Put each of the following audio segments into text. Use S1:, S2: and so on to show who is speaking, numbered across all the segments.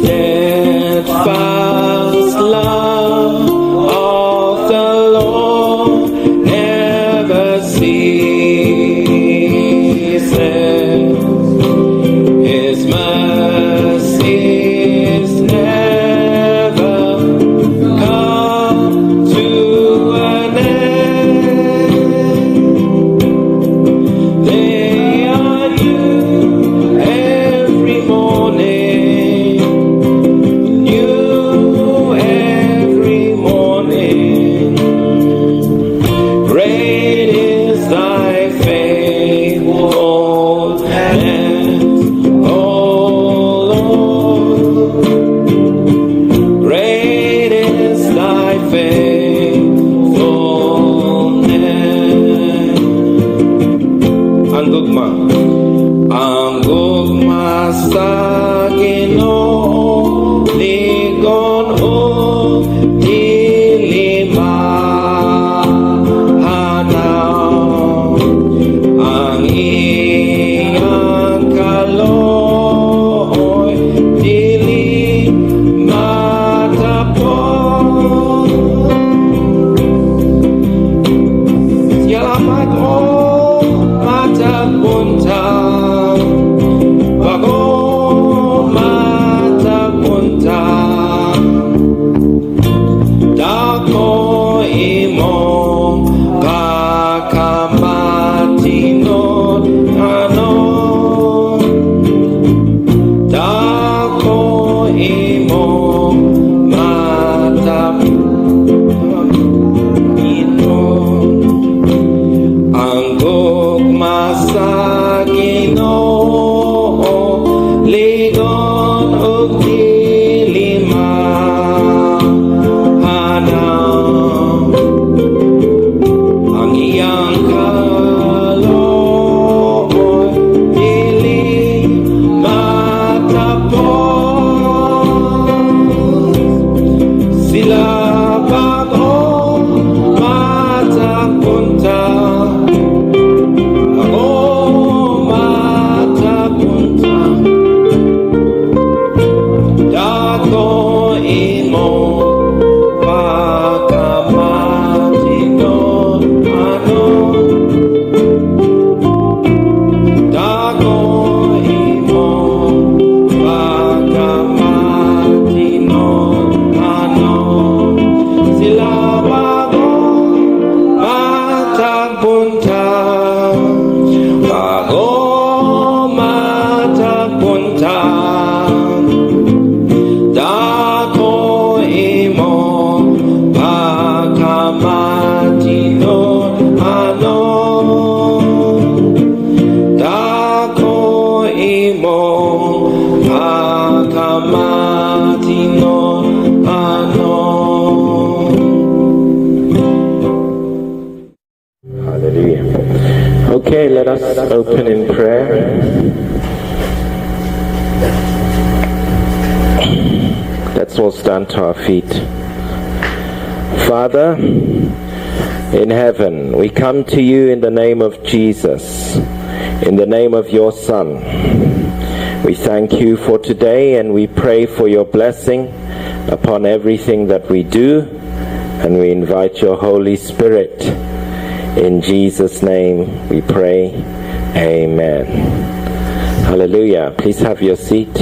S1: steadfast love of the Lord never ceases. His mercies never come to an end. They are new every morning, new every morning. Great is thy faithfulness, O Lord. Great is thy faithfulness. Ang gugma sa Ginoo, ligon o dilimahanaw. Ang iyang kaloy dili matapon. Salamat o matapuntang, bago matapuntang. Dako imong pagkamatinod anon. Dako imong matapuntang. Ang gugma sa Ginoo, ligon ug dilimahanaw. Ang iyang kaloy dili matapon. Sila bago matapunta, bago matapunta. Dako imong pagkamatinod anon. Dako imong pagkamatinod anon. Sila bago matapunta, bago matapunta. Dako imong pagkamatinod anon. Dako imong pagkamatinod anon.
S2: Hallelujah. Okay, let us open in prayer. Let's all stand to our feet. Father, in heaven, we come to you in the name of Jesus, in the name of your Son. We thank you for today, and we pray for your blessing upon everything that we do, and we invite your Holy Spirit. In Jesus' name we pray. Amen. Hallelujah. Please have your seat.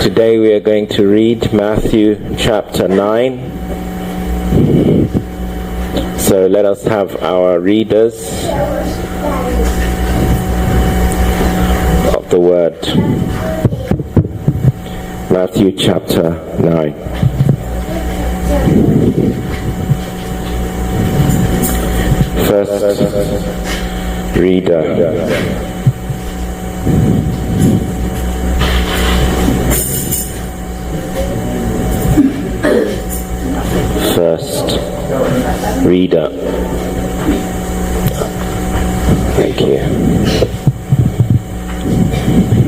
S2: Today we are going to read Matthew chapter 9. So let us have our readers of the word. Matthew chapter 9. First reader. First reader. Thank you.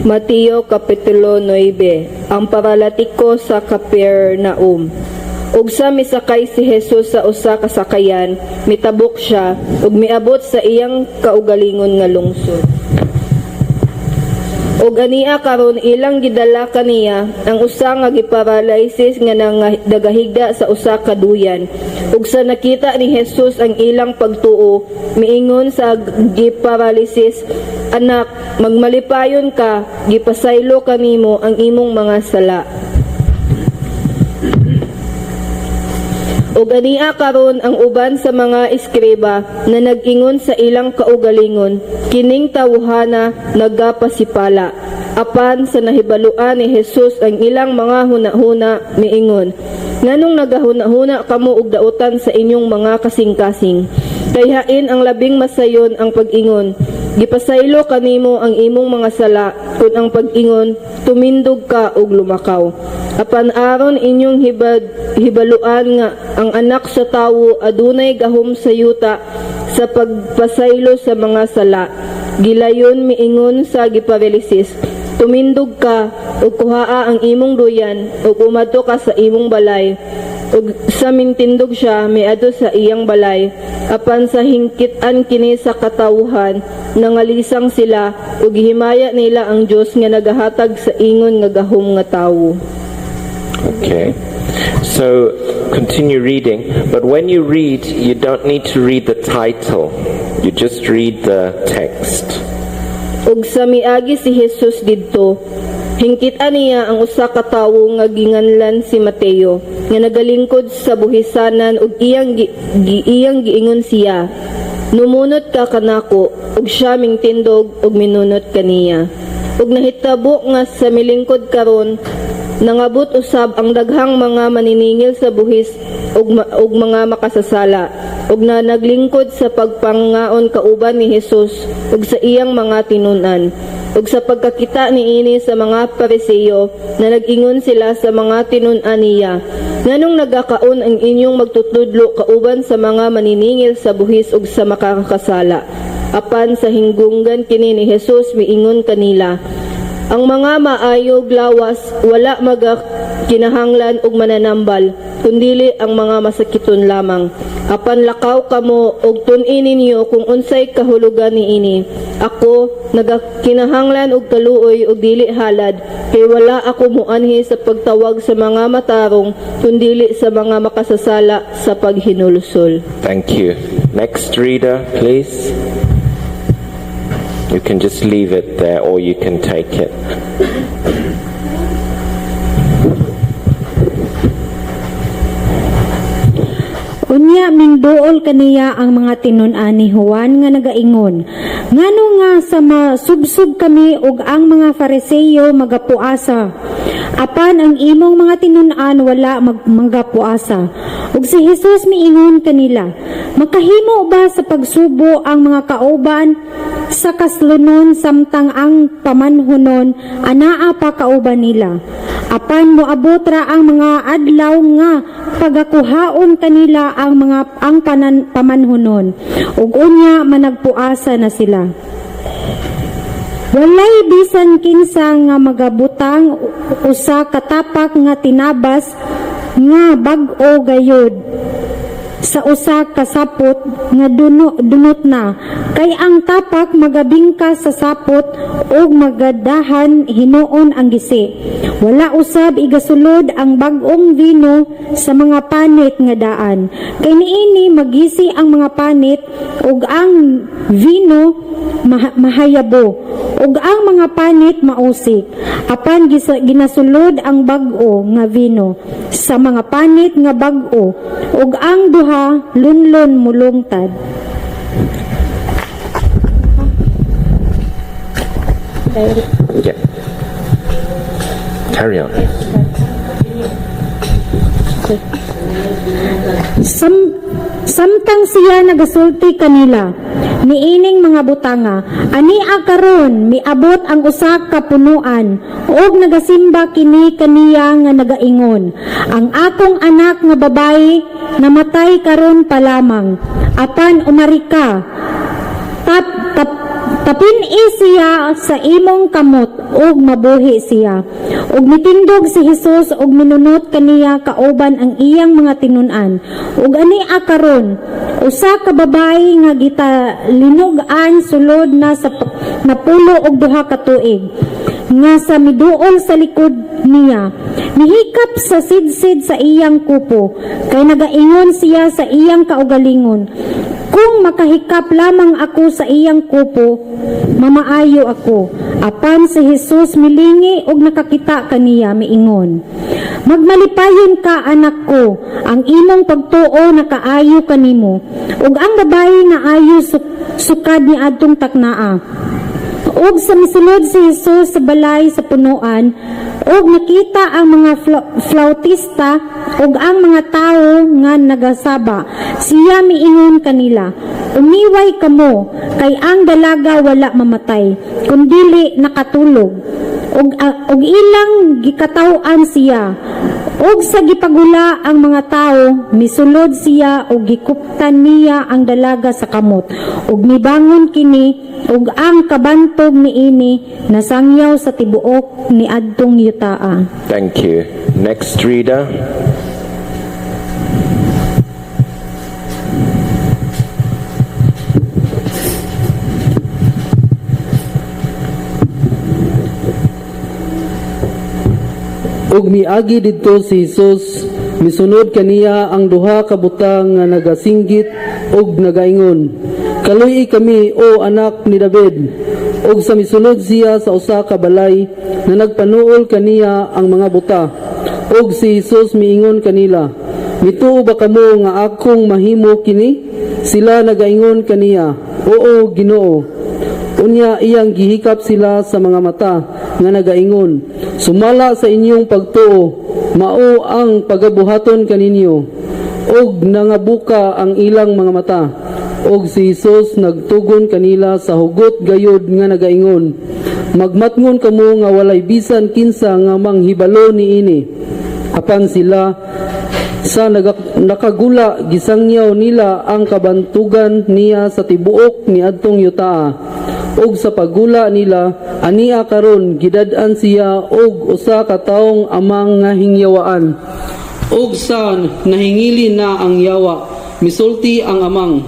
S3: Mateo Kapitulo 9. Ang paralatiko sa Capernaum. Ug sa misakay si Jesus sa usa ka sakayan, mitabok siya ug miabot sa iyang kaugalingon nga lungsod. ug ania karon ilang gidala kaniya ang usa nga giparalysis nga nagahigda sa usa ka duyan. Ug sa nakita ni Jesus ang ilang pagtuo, miingon sa giparalysis, "Anak, magmalipayon ka, gipasaylo kanimo ang imong mga sala." Ug ania karon ang uban sa mga eskriba na nag-ingon sa ilang kaugalingon, kining tawhana nagapasipala. Apan sa nahibaluan ni Jesus ang ilang mga hunahuna, miingon, "Nganong nagahuna-huna kamo og dautan sa inyong mga kasing-kasing? Kayhain ang labing masayon ang pag-ingon, gipasaylo kanimo ang imong mga sala, kun ang pag-ingon, tumindog ka og lumakaw. Apan aron inyong hibaluan nga ang anak sa tawo adunay gahom sa yuta sa pagpasaylo sa mga sala. Gilayon miingon sa giparalysis, tumindog ka ug kuhaa ang imong duyan ug umadto ka sa imong balay." Ug sa mintindog siya miadto sa iyang balay. Apan sa hingkit-an kini sa katawhan, nangalisang sila ug gihimaya nila ang Dios nga nagahatag sa ingon nga gahom nga tawo.
S2: Okay. So, continue reading. But when you read, you don't need to read the title. You just read the text.
S3: Ug sa miagi si Jesus didto, hingkit-an niya ang usa ka tawo nga ginganlan si Mateo, nga nagalingkod sa buhisanan ug iyang giingon siya, "Numunot ka kanako," ug siya mingtindog ug minunot kaniya. Ug nahitabo nga sa milingkod karon, nangabot usab ang daghang mga maniningil sa buhis ug mga makasasala, ug na naglingkod sa pagpangaon kauban ni Jesus ug sa iyang mga tinun-an. Ug sa pagkakita niini sa mga Pariseo, na nag-ingon sila sa mga tinun-an niya, "Nganong nagakaon ang inyong magtutudlo kauban sa mga maniningil sa buhis ug sa makakasala?" Apan sa hinggunggan kini ni Jesus miingon kanila, "Ang mga maayog lawas wala kinahanglan og mananambal, kundili ang mga masakiton lamang. Apan lakaw kamo og tun-in ninyo kung unsay kahulugan niini. Ako nagakinahanglan og kaluoy og dili halad, kay wala ako muanhi sa pagtawag sa mga matarong, kundili sa mga makasasala sa paghinulusol."
S2: Thank you. Next reader, please. You can just leave it there or you can take it.
S4: Unya mingduol kaniya ang mga tinun-an ni Juan nga nagaingon, "Ngano nga sa masubsob kami ug ang mga Fariseo magapuasa, apan ang imong mga tinun-an wala magapuasa." Ug si Jesus miingon kanila, "Makahimo ba sa pagsubo ang mga kauban sa kaslunon samtang ang pamanhunon anaa pa kauban nila? Apan moabot ra ang mga adlaw nga pagakuhaon kanila ang pamanhunon, ug unya managpuasa na sila. Walay bisan kinsa nga magabutang usa katapak nga tinabas nga bag-o gayud sa usa ka sapot nga dunot na, kay ang tapak magabingka sa sapot ug magadahan hinuon ang gisi. Wala usab igasulod ang bag-ong vino sa mga panit nga daan, kay niini magisi ang mga panit ug ang vino mahayabo ug ang mga panit mausik. Apan ginasulod ang bag-o nga vino sa mga panit nga bag-o ug ang duha lunlon mulungtad."
S2: Yeah. Carry on.
S4: Samtang siya nagasulti kanila, niining mga butanga, "Ania karon miabot ang usa ka punuan ug nagasimba kini kaniya nga nagaingon, ang akong anak nga babayi namatay karon pa lamang, apan umari ka, tapin siya sa imong kamot ug mabuhi siya." Ug mitindog si Hesus ug minunot kaniya kauban ang iyang mga tinun-an. Ug ani karon usa ka babayi nga gitalinugan sulod na sa napulo og 2 ka tuig nga sa miduol sa likod niya. Mihikap sa sidsid sa iyang kupo, kay nagaingon siya sa iyang kaugalingon, kung makahikap lamang ako sa iyang kupo, mamaayo ako. Apan si Hesus milingi og nakakita kaniya, miingon, magmalipayon ka, anak ko, ang imong pagtuo nakaayo kanimo, ug ang babayi nga ayo sukad ni adtong taknaa. Ug sa misulod si Hesus sa balay sa punuan, ug nakita ang mga flautista ug ang mga tao nga nagasaba, siya miingon kanila, umiway kamo, kay ang dalaga wala mamatay, kundili nakatulog. Ug ilang gikataw-an siya. Ug sa gipagula ang mga tao, misulod siya ug gikuptan niya ang dalaga sa kamot. Ug mibangon kini, ug ang kabantog niini nasangyaw sa tibuok ni adtong yutaa.
S2: Thank you. Next reader.
S5: Ug miagi didto si Hesus, misunod kaniya ang 2 ka butang nga nagasinggit ug nagaingon, kaluy kami o anak ni David. Ug sa misulod siya sa usa ka balay na nagpanuol kaniya ang mga buta. Ug si Hesus miingon kanila, mituo ba kamo nga akong mahimo kini? Sila nagaingon kaniya, oo Ginoo. Unya iyang gihikap sila sa mga mata nga nagaingon, sumala sa inyong pagtuo, mao ang pagabuhaton kaninyo. Og nangabuka ang ilang mga mata. Og si Hesus nagtugon kanila sa hugot gayud nga nagaingon, magmatngon kamo nga walay bisan kinsa nga manghibalo niini. Apan sila sa nakagula, gisangyaw nila ang kabantugan niya sa tibuok ni adtong yutaa. Og sa pagula nila, ania karon gidad-an siya og usa ka taong amang nga hingyawaan. Og sa nahingili na ang yawa, misulti ang amang.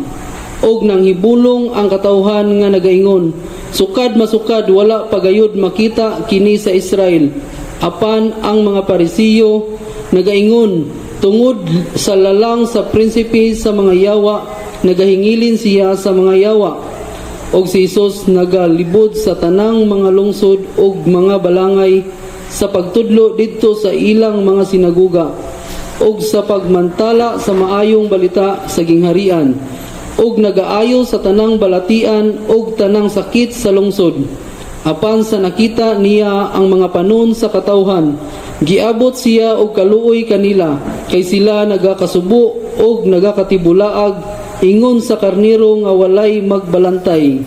S5: Og nanghibulong ang katawhan nga nagaingon, sukad masukad wala pagayod makita kini sa Israel. Apan ang mga Parisiyo nagaingon, tungod sa lalang sa prinsipe sa mga yawa, nagahingilin siya sa mga yawa. Og si Hesus nagalibod sa tanang mga lungsod og mga balangay sa pagtudlo didto sa ilang mga sinaguga, og sa pagmantala sa maayong balita sa gingharian, og nagaayo sa tanang balatian og tanang sakit sa lungsod. Apan sa nakita niya ang mga panon sa katawhan, giabot siya og kaluoy kanila, kay sila nagakasubo og nagakatibulaag, ingon sa karnero nga walay magbalantay.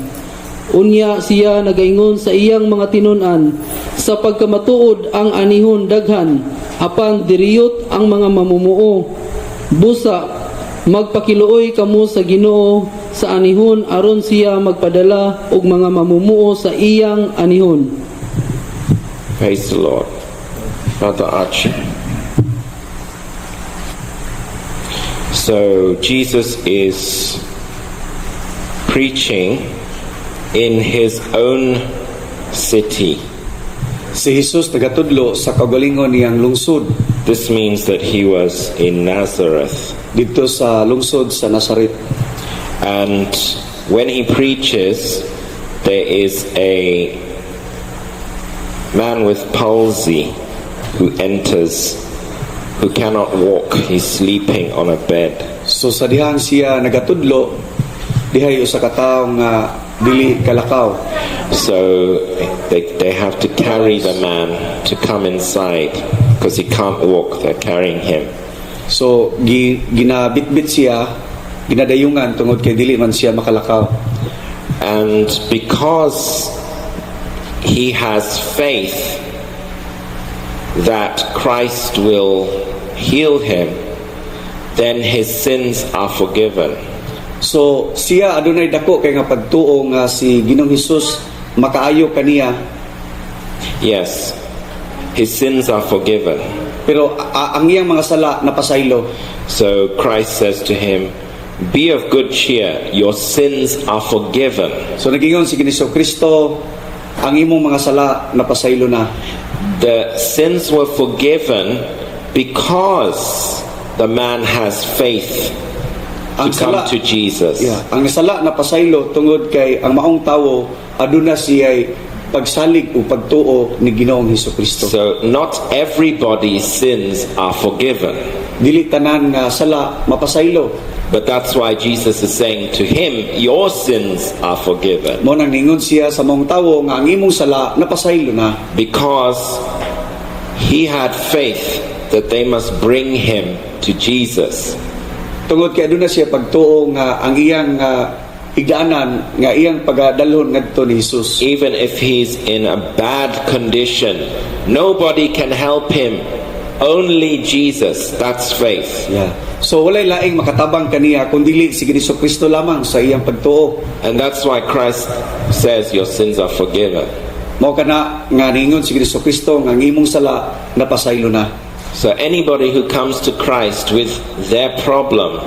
S5: Unya siya nagaingon sa iyang mga tinun-an, sa pagkamatuod ang anihon daghan, apan diriyot ang mga mamumuo. Busa, magpakiluoy kamo sa Ginoo sa anihon aron siya magpadala og mga mamumuo sa iyang anihon.
S2: Praise the Lord. Brother Archie. So Jesus is preaching in his own city.
S6: Si Jesus tagatudlo sa kaugalingon niyang lungsod
S2: This means that he was in Nazareth.
S6: dito sa lungsod sa Nazaret.
S2: And when he preaches, there is a man with palsy who enters, who cannot walk. He's sleeping on a bed.
S6: So sa dihang siya nagatudlo, dihay usa ka tawo nga dili kalakaw.
S2: So they have to carry the man to come inside because he can't walk. They're carrying him.
S6: So ginabitbit siya, ginadayungan tungod kay dili man siya makalakaw.
S2: And because he has faith that Christ will heal him, then his sins are forgiven.
S6: So siya adunay dako kay nga pagtuo nga si Ginoong Hesus makaayo kaniya.
S2: Yes, his sins are forgiven.
S6: Pero ang iyang mga sala napasaylo.
S2: So Christ says to him, be of good cheer, your sins are forgiven.
S6: So nagingon si Kristo, ang imong mga sala napasaylo na.
S2: The sins were forgiven because the man has faith to come to Jesus.
S6: Ang sala napasaylo tungod kay ang maong tawo aduna siya'y pagsalig o pagtuo ni Ginoong Hesukristo.
S2: So not everybody's sins are forgiven.
S6: Dili tanan nga sala mapasaylo.
S2: But that's why Jesus is saying to him, your sins are forgiven.
S6: Mo nang ningon siya sa maong tawo nga ang imong sala napasaylo na.
S2: Because he had faith that they must bring him to Jesus.
S6: Tungod kay aduna siya pagtuo nga ang iyang higdaanan nga iyang pagadalhon ngadto ni Jesus.
S2: Even if he's in a bad condition, nobody can help him. Only Jesus. That's faith.
S6: So walay laing makatabang kaniya kundi si Kristo lamang sa iyang pagtuo.
S2: And that's why Christ says your sins are forgiven.
S6: Mao kana nga ningon si Kristo nga ang imong sala napasaylo na.
S2: So anybody who comes to Christ with their problem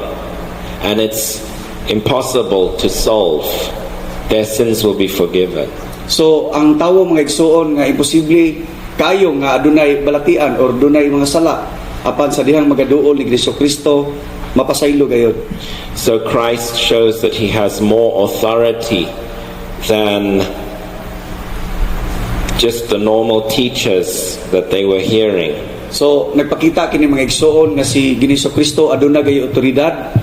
S2: and it's impossible to solve, their sins will be forgiven.
S6: So ang tawo mga igsoon nga imposible kayo nga adunay balatian or dunay mga sala apan sa dihang magaduol ni Kristo mapasaylo gayud.
S2: So Christ shows that he has more authority than just the normal teachers that they were hearing.
S6: So nagpakita kini mga igsoon nga si Kristo aduna gayud otoridad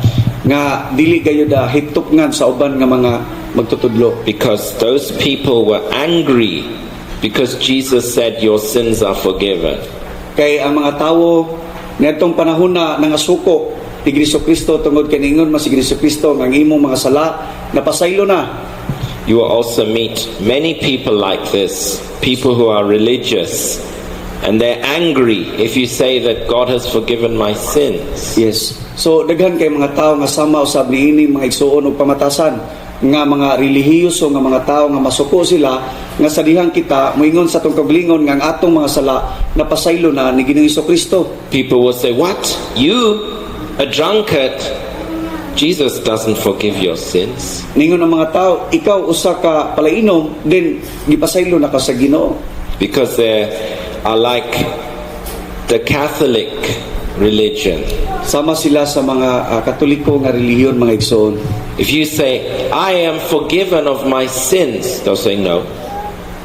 S6: nga dili gayud hitupngan sa uban nga mga magtutudlo.
S2: Because those people were angry because Jesus said your sins are forgiven.
S6: Kay ang mga tawo nitong panahon na nangasuko ni Kristo tungod kay ningon mas si Kristo nga ang imong mga sala napasaylo na.
S2: You will also meet many people like this, people who are religious, and they're angry if you say that God has forgiven my sins.
S6: Yes. So daghan kay mga tao nga sama usab niini mga igsuon ug pamatasan nga mga relihiyoso nga mga tao nga masuko sila nga sa dihang kita moingon sa atong kaugalingon nga ang atong mga sala napasaylo na ni Ginoong Kristo.
S2: People will say, what? You, a drunkard? Jesus doesn't forgive your sins.
S6: Ningon ang mga tao, ikaw usa ka palainom, then gipasaylo na ka sa Ginoo.
S2: Because they are like the Catholic religion.
S6: Sama sila sa mga Katoliko nga relihiyon mga igsoon.
S2: If you say, I am forgiven of my sins, they'll say no.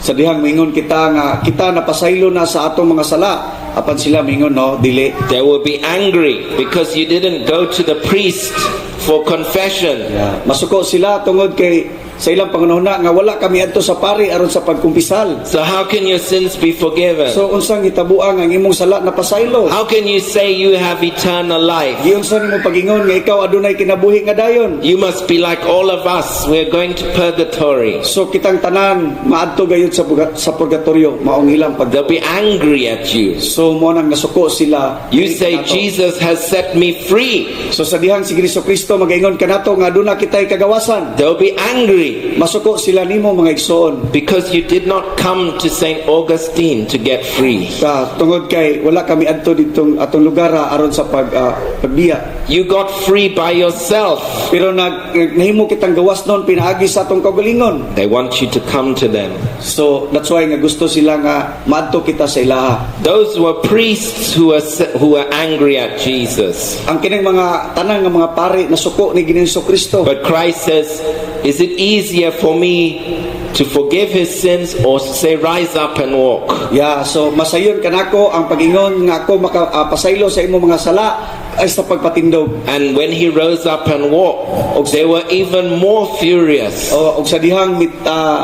S6: Sa dihang mingon kita nga kita napasaylo na sa atong mga sala, apan sila mingon no, dili.
S2: They will be angry because you didn't go to the priest for confession.
S6: Masuko sila tungod kay sa ilang pangunahuna nga wala kami adto sa pari aron sa pagkumpisal.
S2: So how can your sins be forgiven?
S6: So unsang hitabuang ang imong sala napasaylo?
S2: How can you say you have eternal life?
S6: Giunsa nimo pagingon nga ikaw adunay kinabuhi nga dayon?
S2: You must be like all of us. We're going to purgatory.
S6: So kitang tanan maadto gayud sa purgatorio, maong ilang pag.
S2: They'll be angry at you.
S6: So mo nang nasuko sila.
S2: You say Jesus has set me free.
S6: So sa dihang si Kristo magaingon kanato nga aduna kitay kagawasan.
S2: They'll be angry.
S6: Masuko sila nimo mga igsoon.
S2: Because you did not come to St. Augustine to get free.
S6: Tungod kay wala kami adto ditong atong lugar aron sa pagbiya.
S2: You got free by yourself.
S6: Pero nahimo kitang gawas noon pinaagi sa atong kaugalingon.
S2: They want you to come to them.
S6: So that's why nga gusto sila nga maadto kita sa ilaha.
S2: Those were priests who were angry at Jesus.
S6: Ang kining mga tanang nga mga pari nasuko ni Ginoong Kristo.
S2: But Christ says, is it easier for me to forgive his sins or say rise up and walk?
S6: So masayon kanako ang pagingon nga ako makapasaylo sa imong mga sala ay sa pagpatindog.
S2: And when he rose up and walked, they were even more furious.
S6: Og sa dihang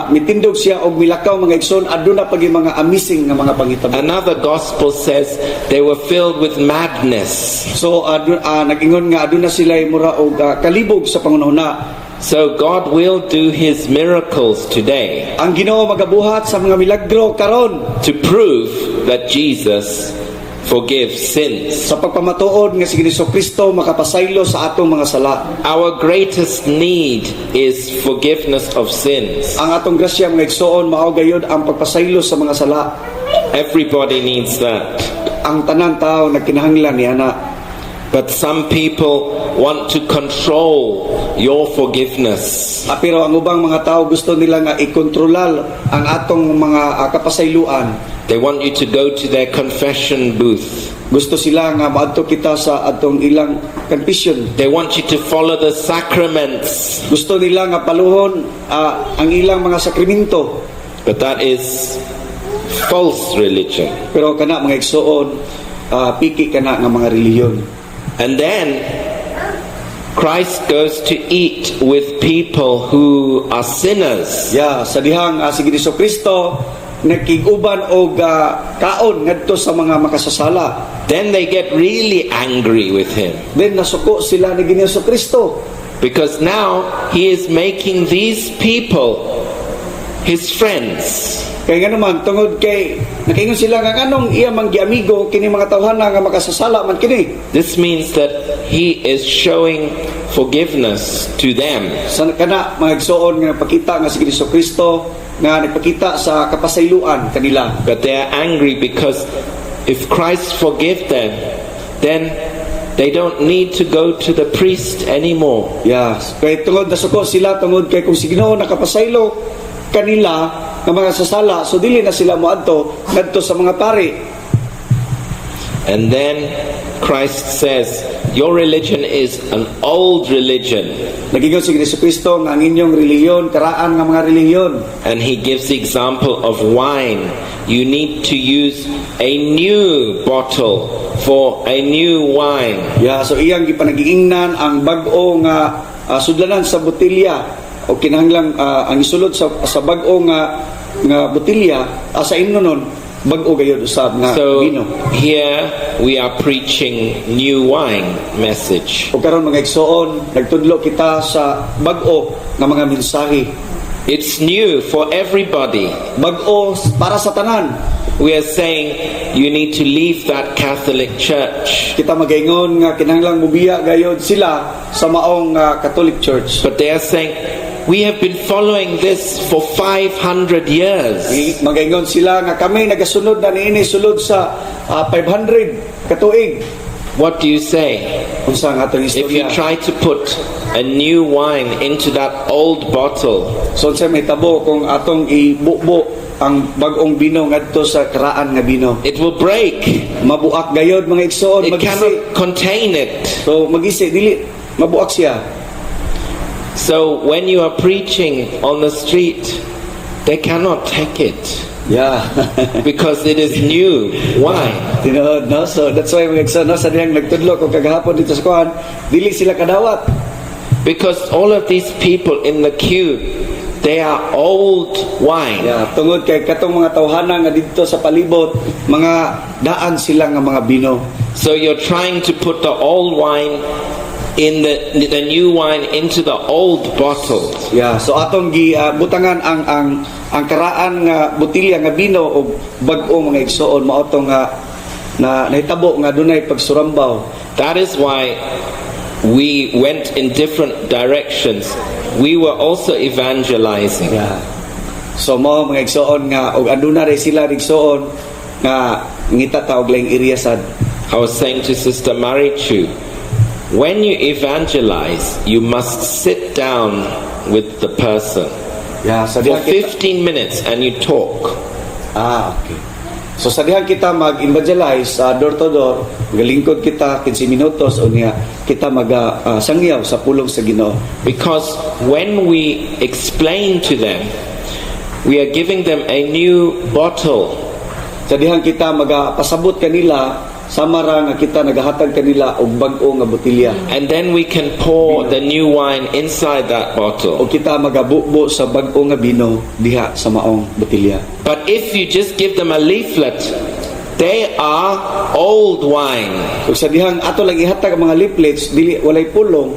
S6: mitindog siya og milakaw mga igsoon aduna pagi mga amazing nga mga panghitabo.
S2: Another gospel says they were filled with madness.
S6: So nag-ingon nga aduna sila mura og kalibog sa pangunahuna.
S2: So God will do his miracles today.
S6: Ang Ginoo magabuhat sa mga milagro karon
S2: to prove that Jesus forgives sins.
S6: Sa pagpamatuod nga si Kristo makapasaylo sa atong mga sala.
S2: Our greatest need is forgiveness of sins.
S6: Ang atong grasya mga igsoon mao gayud ang pagpasaylo sa mga sala.
S2: Everybody needs that.
S6: Ang tanan tao nagkinahanglan ni ana.
S2: But some people want to control your forgiveness.
S6: Pero ang ubang mga tao gusto nila nga ikontrolal ang atong mga kapasayloan.
S2: They want you to go to their confession booth.
S6: Gusto sila nga maadto kita sa atong ilang confession.
S2: They want you to follow the sacraments.
S6: Gusto nila nga paluhon ang ilang mga sakramento.
S2: But that is false religion.
S6: Pero kana mga igsoon, piki kana nga mga relihiyon.
S2: And then Christ goes to eat with people who are sinners.
S6: Ya, sa dihang si Kristo nakiguban og kaon ngadto sa mga makasasala.
S2: Then they get really angry with him.
S6: Then nasuko sila ni Kristo.
S2: Because now he is making these people his friends.
S6: Kaya nga naman, tungod kay nakaingon sila nga anong iya mang giamigo kini mga tawhana nga makasasala man kini.
S2: This means that he is showing forgiveness to them.
S6: Sa kana mga igsoon nga nagpakita nga si Kristo nga nagpakita sa kapasayloan kanila.
S2: But they are angry because if Christ forgive them, then they don't need to go to the priest anymore.
S6: Yes. Kaya tungod nasuko sila tungod kay kung si Ginoo nakapasaylo kanila nga mga sasala, so dili na sila moadto ngadto sa mga pari.
S2: And then Christ says, your religion is an old religion.
S6: Nagingon si Kristo nga ang inyong relihiyon karaan nga mga relihiyon.
S2: And he gives the example of wine. You need to use a new bottle for a new wine.
S6: Yeah, so iyang gipanagiingnan ang bag-o nga sudlanan sa botelya o kinahanglang ang isulod sa bag-o nga botelya sa inyo nun bag-o gayud usab nga
S2: So
S6: bino.
S2: here we are preaching new wine message.
S6: O karon mga igsoon nagtudlo kita sa bag-o nga mga mensahe.
S2: It's new for everybody.
S6: Bag-o para sa tanan.
S2: We are saying you need to leave that Catholic Church.
S6: Kita magaingon nga kinahanglang mubiya gayud sila sa maong Catholic Church.
S2: But they are saying we have been following this for 500 years.
S6: Magaingon sila nga kami nagasunod na niini sulod sa 500 katuig.
S2: What do you say?
S6: Unsa nga atong
S2: If you
S6: istorya?
S2: try to put a new wine into that old bottle,
S6: So unsa may tabo kung atong ibubo ang bag-ong bino ngadto sa karaan nga bino?
S2: it will break.
S6: Mabuak gayod mga igsoon,
S2: It
S6: magisi.
S2: cannot contain it.
S6: So magisi dili mabuak siya.
S2: So when you are preaching on the street, they cannot take it
S6: Yeah.
S2: because it is new wine.
S6: Tinuod, no? So that's why mga igsoon, no? Sa dihang nagtudlo kung kagahapon dito sa kuhan, dili sila kadawat.
S2: Because all of these people in the queue, they are old wine.
S6: Yeah, tungod kay katong mga tawhana nga dito sa palibot, mga daan sila nga mga bino.
S2: So you're trying to put the old wine in the new wine into the old bottles.
S6: Yeah, so atong butangan ang karaan nga botilya nga bino o bag-o mga igsoon mao to nga na nahitabo nga dunay pagsurambaw.
S2: That is why we went in different directions. We were also evangelizing.
S6: Yeah. So mao mga igsoon nga og aduna ray sila igsoon nga ngita ta og laing area sad.
S2: I was saying to Sister Marichu, when you evangelize, you must sit down with the person
S6: Yeah, sa
S2: for
S6: diha kita
S2: 15 minutes and you talk.
S6: okay. So sa diha kita mag-evangelize door to door, galingkod kita 15 minutos o niya kita sangyaw sa pulong sa Ginoo.
S2: Because when we explain to them, we are giving them a new bottle.
S6: Sa dihang kita pasabot kanila samara nga kita nagahatag kanila og bag-o nga botilya.
S2: And then we can pour the new wine inside that
S6: O
S2: bottle.
S6: kita magabubo sa bag-o nga bino diha sa maong botilya.
S2: But if you just give them a leaflet, they are old wine.
S6: Ug sa dihang ato lang ihatag ang mga leaflets dili walay pulong,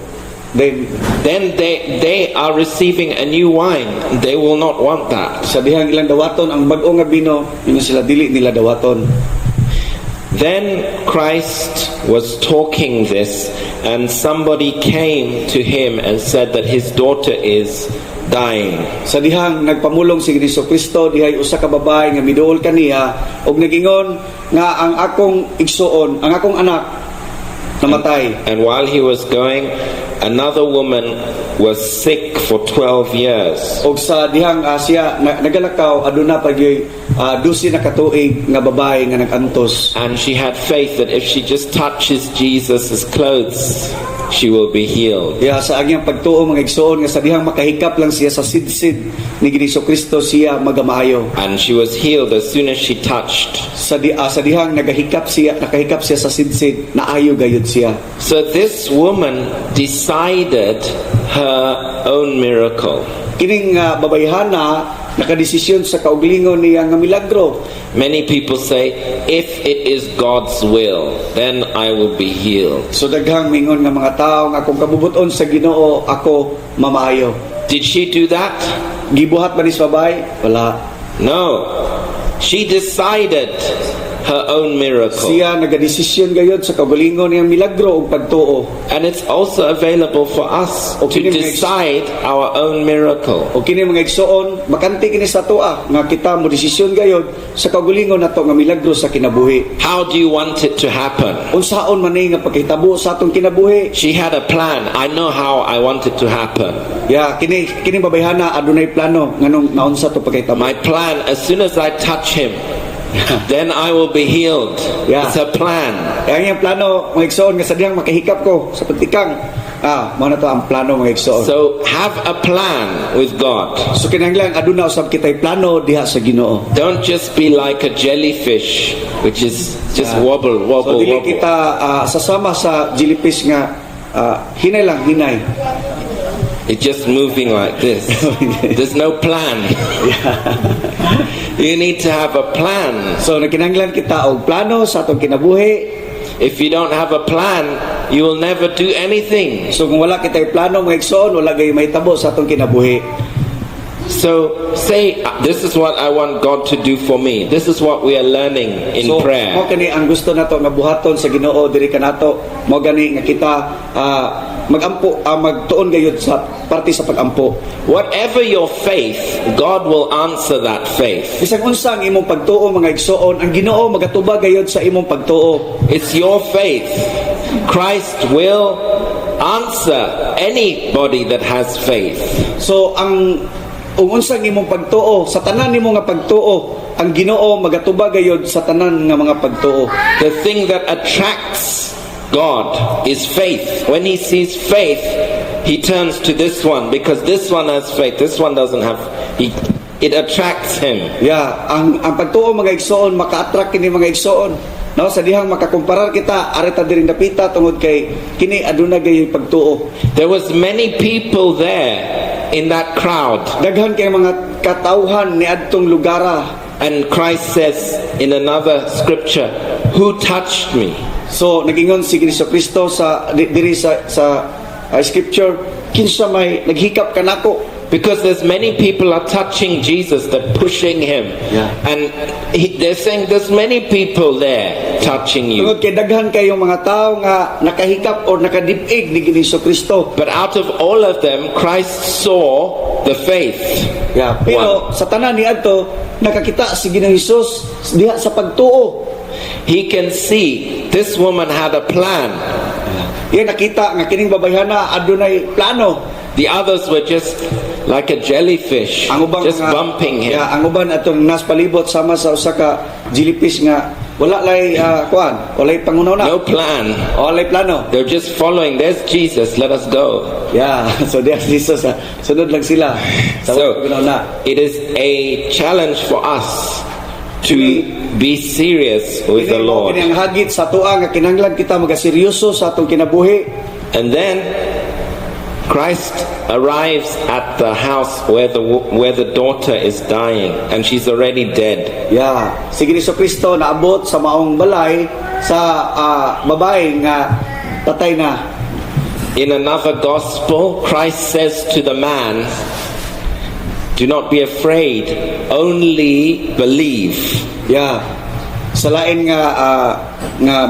S6: then
S2: Then they are receiving a new wine. They will not want that.
S6: sa dihang ilang dawaton ang bag-o nga bino, yun sila dili nila dawaton.
S2: Then Christ was talking this, and somebody came to him and said that his daughter is dying.
S6: Sa dihang nagpamulong si Kristo dihay usa ka babae nga miduol kaniya og nagingon nga ang akong igsuon, ang akong anak namatay.
S2: And while he was going, another woman was sick for 12 years.
S6: Og sa dihang siya nagalakaw aduna pa gyud 12 na katuig nga babae nga nagantos.
S2: And she had faith that if she just touches Jesus' clothes, she will be healed.
S6: Ya sa agyang pagtuo mga igsoon nga sa dihang makahikap lang siya sa sidsid ni Kristo siya magamaayo.
S2: And she was healed as soon as she touched.
S6: Sa dihang nakahikap siya sa sidsid, naayo gayud siya.
S2: So this woman decided her own miracle.
S6: Kining babayhana nakadesisyon sa kauglingon niya nga milagro.
S2: Many people say, if it is God's will, then I will be healed.
S6: So daghang mingon nga mga tao nga kung kabubuton sa Ginoo ako mamaayo.
S2: Did she do that?
S6: Gibuhat ba ni sa babae? Wala.
S2: No. She decided her own miracle.
S6: Siya nagadesisyon gayud sa kaugalingon niyang milagro ug pagtuo.
S2: And it's also available for us to decide our own miracle.
S6: O kini mga igsoon, makanti kini sa tuwa nga kita mo desisyon gayud sa kaugalingon nato nga milagro sa kinabuhi.
S2: How do you want it to happen?
S6: Unsaon man ni nga pagkitabo sa atong kinabuhi?
S2: She had a plan. I know how I want it to happen.
S6: Ya, kini babayhana adunay plano nganong naunsa to pagkitabo.
S2: My plan, as soon as I touch him, then I will be healed.
S6: Yeah.
S2: It's a plan.
S6: Ang iyang plano mga igsoon nga sa dihang makahikap ko sa patikang. Mao na to ang plano mga igsoon.
S2: So have a plan with God.
S6: So kinahanglan aduna usab kitay plano diha sa Ginoo.
S2: Don't just be like a jellyfish, which is just wobble,
S6: So
S2: wobble,
S6: dili
S2: wobble.
S6: kita sasama sa jellyfish nga hinay lang hinay.
S2: It's just moving like this. There's no plan. You need to have a plan.
S6: So nagkinahanglan kita og plano sa atong kinabuhi.
S2: If you don't have a plan, you will never do anything.
S6: So kung wala kitay plano mga igsoon, wala gay mahitabo sa atong kinabuhi.
S2: So say, this is what I want God to do for me. This is what we are learning in
S6: So
S2: prayer.
S6: mo kani ang gusto nato nga buhaton sa Ginoo diri kanato. Mo gani nga kita magampo magtuon gayud sa parte sa pagampo.
S2: Whatever your faith, God will answer that faith.
S6: Bisag unsa ang imong pagtuo mga igsoon, ang Ginoo magatubag gayud sa imong pagtuo.
S2: It's your faith. Christ will answer anybody that has faith.
S6: So ang unsa ang imong pagtuo sa tanan nimo nga pagtuo, ang Ginoo magatubag gayud sa tanan nga mga pagtuo.
S2: The thing that attracts God is faith. When he sees faith, he turns to this one because this one has faith. This one doesn't have. It attracts him.
S6: Yeah, ang pagtuo mga igsoon maka-attract kini mga igsoon. No, sa dihang makakumparar kita areta diri dapita tungod kay kini aduna gayud pagtuo.
S2: There was many people there in that crowd,
S6: Daghan kay mga katawhan ni adtong lugara.
S2: and Christ says in another scripture, "Who touched me?"
S6: So nagingon si Kristo sa diri sa scripture, kinsa may naghikap kanako.
S2: Because there's many people are touching Jesus, they're pushing him,
S6: Yeah.
S2: and they're saying there's many people there touching you.
S6: Tungod kay daghan kayong mga tao nga nakahikap or nakadip-ig ni Kristo.
S2: But out of all of them, Christ saw the faith.
S6: Yeah. Pero sa tanan ni adto nakakita si Ginoong Hesus diha sa pagtuo.
S2: He can see this woman had a plan.
S6: Yan nakita nga kining babayhana adunay plano.
S2: The others were just like a jellyfish,
S6: Ang ubang
S2: just bumping him.
S6: ang uban atong nas palibot sama sa usa ka jellyfish nga wala lay walay pangunaw na.
S2: No plan.
S6: Walay plano.
S2: They're just following. There's Jesus. Let us go.
S6: Yeah, so there's Jesus. Sunod lang sila.
S2: So
S6: Pangunaw na.
S2: it is a challenge for us to be serious with the Lord.
S6: Kini ang hagit sa tuwa nga kinahanglan kita magaseryoso sa atong kinabuhi.
S2: And then Christ arrives at the house where the daughter is dying, and she's already dead.
S6: Yeah, si Kristo naabot sa maong balay sa babae nga patay na.
S2: In another gospel, Christ says to the man, "Do not be afraid, only believe."
S6: Yeah. Sa lain nga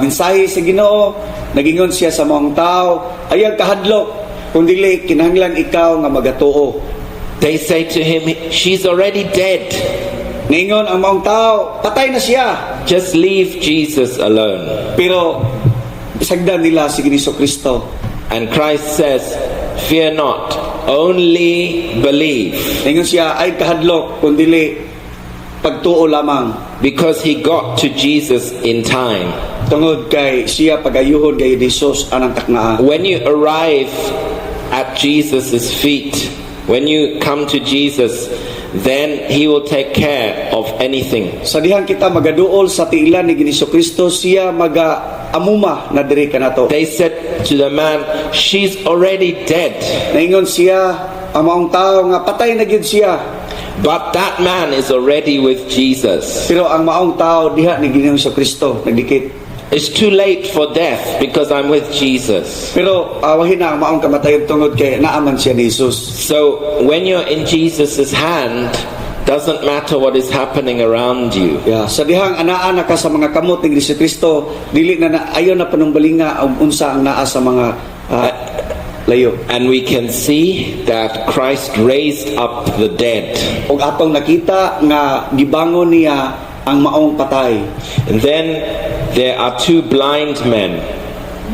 S6: mensahe sa Ginoo, nagingon siya sa maong tao, ayang kahadlok, kung dili kinahanglan ikaw nga magatuo.
S2: They say to him, she's already dead.
S6: Ningon ang maong tao, patay na siya.
S2: Just leave Jesus alone.
S6: Pero isagdan nila si Kristo.
S2: And Christ says, fear not, only believe.
S6: Ningon siya, ay kahadlok, kundili pagtuo lamang.
S2: Because he got to Jesus in time.
S6: Tungod kay siya pagayuhon kay Jesus anang taknaa.
S2: When you arrive at Jesus' feet, when you come to Jesus, then he will take care of anything.
S6: Sa dihang kita magaduol sa tiilan ni Kristo, siya amuma na diri kanato.
S2: They said to the man, she's already dead.
S6: Naingon siya, ang maong tao nga patay na gyud siya.
S2: But that man is already with Jesus.
S6: Pero ang maong tao diha ni Kristo nagdikit.
S2: It's too late for death because I'm with Jesus.
S6: Pero awahin na ang maong kamatayon tungod kay naaman siya ni Jesus.
S2: So when you're in Jesus' hand, doesn't matter what is happening around you.
S6: Yeah, sa dihang anaa na ka sa mga kamot ni Kristo, dili na ayon na panumbalinga og unsa ang naa sa mga layo.
S2: And we can see that Christ raised up the dead.
S6: Og atong nakita nga gibangon niya ang maong patay.
S2: And then there are two blind men.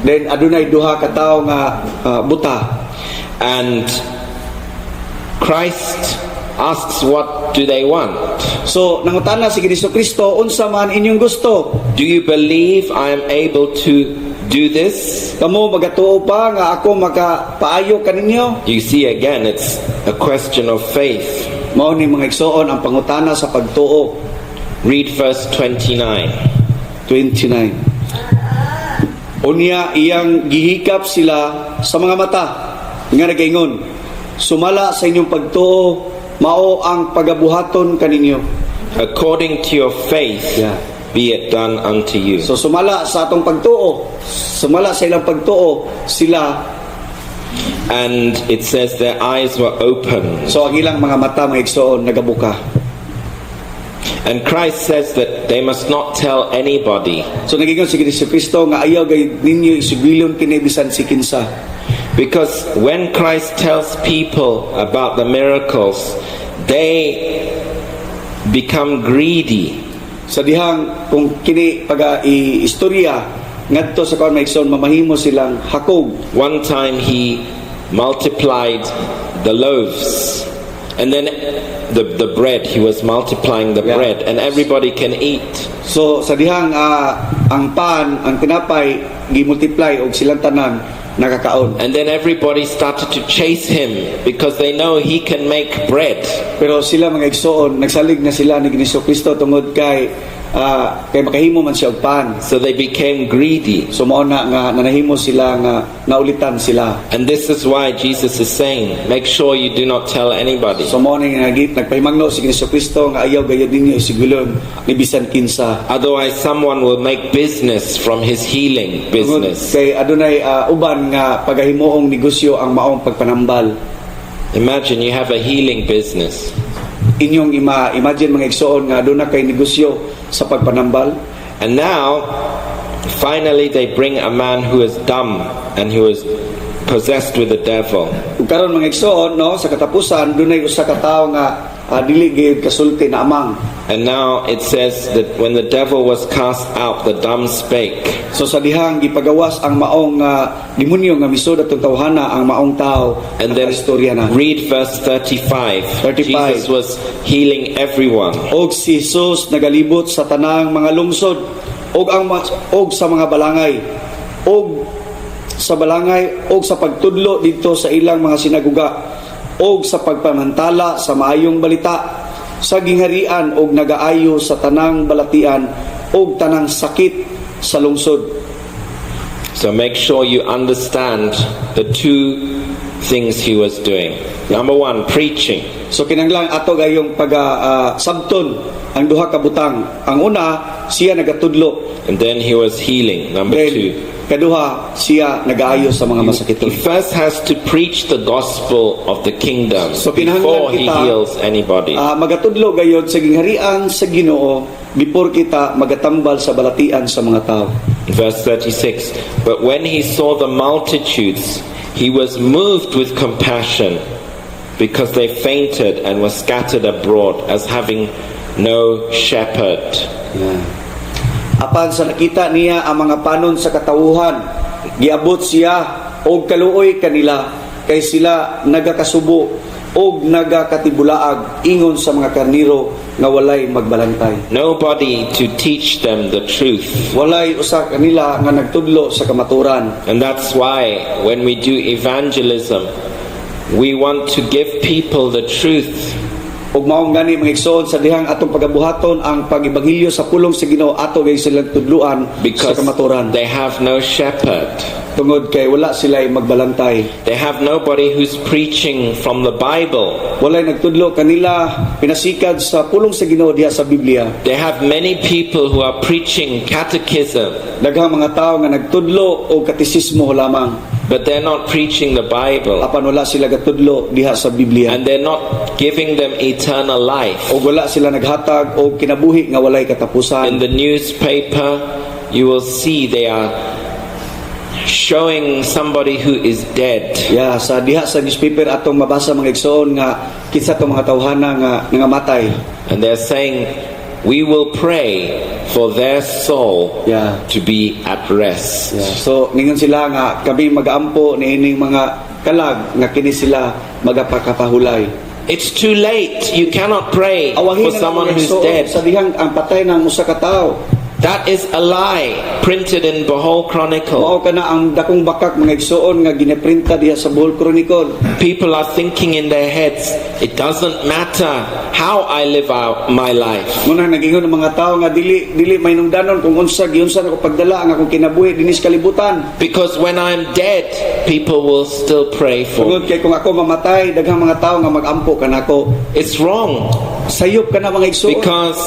S6: Then adunay duha ka tawo nga buta.
S2: And Christ asks, what do they want?
S6: So nangutana si Kristo, unsa man inyong gusto?
S2: Do you believe I am able to do this?
S6: Kamo magatuo pa nga ako makapaayo kaninyo?
S2: You see, again, it's a question of faith.
S6: Mao ni mga igsoon ang pangutana sa pagtuo.
S2: Read verse 29.
S6: Unya iyang gihikap sila sa mga mata nga nagaingon, sumala sa inyong pagtuo, mao ang pagabuhaton kaninyo.
S2: According to your faith, be it done unto you.
S6: So sumala sa atong pagtuo, sumala sa ilang pagtuo sila.
S2: And it says their eyes were open.
S6: So ang ilang mga mata mga igsoon nagabuka.
S2: And Christ says that they must not tell anybody.
S6: So nagingon si Kristo nga ayaw gay ninyo isugilon kini bisan si kinsa.
S2: Because when Christ tells people about the miracles, they become greedy.
S6: Sa dihang kung kini istorya ngadto sa kaon maigsoon mamahimo silang hakog.
S2: One time he multiplied the loaves. And then the bread, he was multiplying the bread, and everybody can eat.
S6: So sa dihang ang pan, ang tinapay gimultiply og silang tanan nakakaon.
S2: And then everybody started to chase him because they know he can make bread.
S6: Pero sila mga igsoon nagsalig na sila ni Kristo tungod kay makahimo man siya og pan.
S2: So they became greedy.
S6: So mao na nga nanahimo sila nga naulitan sila.
S2: And this is why Jesus is saying, make sure you do not tell anybody.
S6: So mao ni nagpahimangno si Kristo nga ayaw gayud ninyo isigulon ni bisan kinsa.
S2: Otherwise someone will make business from his healing business.
S6: Kay adunay uban nga pagahimuong negosyo ang maong pagpanambal.
S2: Imagine you have a healing business.
S6: Inyong imagine mga igsoon nga aduna kay negosyo sa pagpanambal.
S2: And now finally they bring a man who is dumb and who is possessed with the devil.
S6: Ug karon mga igsoon no sa katapusan dunay usa ka tawo nga dili gyud kasulti na amang.
S2: And now it says that when the devil was cast out, the dumb spake.
S6: So sa dihang gipagawas ang maong demonyo nga misud atong tawhana ang maong tao.
S2: And then
S6: istorya na.
S2: Read verse 35. Jesus was healing everyone.
S6: Og si Jesus nagalibot sa tanang mga lungsod og sa mga balangay og sa pagtudlo dito sa ilang mga sinaguga og sa pagpamantala sa maayong balita sa gingharian og nagaayo sa tanang balatian og tanang sakit sa lungsod.
S2: So make sure you understand the two things he was doing. Number one, preaching.
S6: So kinanglang ato gayong sabton ang duha ka butang. Ang una, siya nagatudlo.
S2: And then he was healing. Number two.
S6: Kaduha, siya nag-aayo sa mga masakiton.
S2: He first has to preach the gospel of the kingdom
S6: So,
S2: before he heals anybody.
S6: Magatudlo gayod sa gingharian sa Ginoo before kita magatambal sa balatian sa mga tao.
S2: Verse 36. But when he saw the multitudes, he was moved with compassion because they fainted and were scattered abroad as having no shepherd.
S6: Apan sa nakita niya ang mga panon sa katawuhan, giabot siya og kaluoy kanila, kay sila nagakasubo og nagakatibulaag ingon sa mga karniro nga walay magbalantay.
S2: Nobody to teach them the truth.
S6: Walay usa kanila nga nagtudlo sa kamaturan.
S2: And that's why when we do evangelism, we want to give people the truth.
S6: Ug maong gani mga igsoon sa dihang atong pagabuhaton ang pag-ebanghelyo sa pulong sa Ginoo ato gay silang tudluan sa
S2: Because
S6: kamaturan.
S2: they have no shepherd.
S6: Tungod kay wala sila'y magbalantay.
S2: They have nobody who's preaching from the Bible.
S6: Walay nagtudlo kanila pinasikad sa pulong sa Ginoo diha sa Biblia.
S2: They have many people who are preaching catechism,
S6: Daghang mga tawo nga nagtudlo o katisismo lamang,
S2: but they're not preaching the Bible.
S6: apan wala sila gatudlo diha sa Biblia.
S2: And they're not giving them eternal life.
S6: O wala sila naghatag o kinabuhi nga walay
S2: In
S6: katapusan.
S2: the newspaper, you will see they are showing somebody who is dead.
S6: Ya, sa diha sa newspaper atong mabasa mga igsoon nga kinsa tong mga tawhana nga nangamatay.
S2: And they're saying, we will pray for their soul
S6: Yeah.
S2: to be at rest.
S6: Ya. So ningon sila nga kami mag-ampo niining mga kalag nga kini sila magapakapahulay.
S2: It's too late. You cannot pray
S6: Awahin
S2: for
S6: na
S2: someone
S6: mga
S2: who's
S6: igsoon
S2: dead.
S6: sa dihang ang patay ng usa ka tawo.
S2: That is a lie printed in Bohol Chronicle.
S6: Mao kana ang dakong bakak mga igsoon nga gineprinta diha sa Bohol Chronicle.
S2: People are thinking in their heads, it doesn't matter how I live out my life.
S6: Muna nagingon ng mga tao nga dili mainungdanon kung unsa giunsa ako pagdala ang akong kinabuhi dinis kalibutan.
S2: Because when I'm dead, people will still pray for me.
S6: Tungod kay kung ako mamatay, daghang mga tao nga magampo kanako.
S2: It's wrong.
S6: Sayop ka na mga igsoon.
S2: Because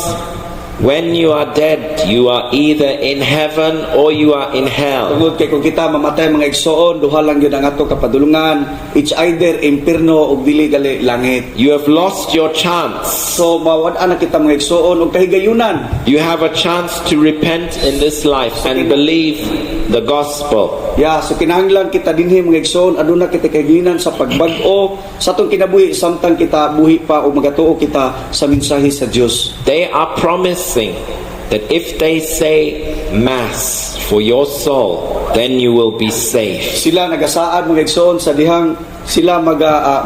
S2: when you are dead, you are either in heaven or you are in hell.
S6: Tungod kay kung kita mamatay mga igsoon, duha lang yun ang ato kapadulungan. It's either impierno o dili gali langit.
S2: You have lost your chance.
S6: So mawad-an na kita mga igsoon og kahigayunan.
S2: You have a chance to repent in this life and believe the gospel.
S6: Ya, so kinahanglan kita dinhi mga igsoon, aduna kita kahigayunan sa pagbag-o sa atong kinabuhi samtang kita buhi pa o magatuo kita sa mensahe sa Dios.
S2: They are promising that if they say mass for your soul, then you will be saved.
S6: Sila nagasaad mga igsoon sa dihang sila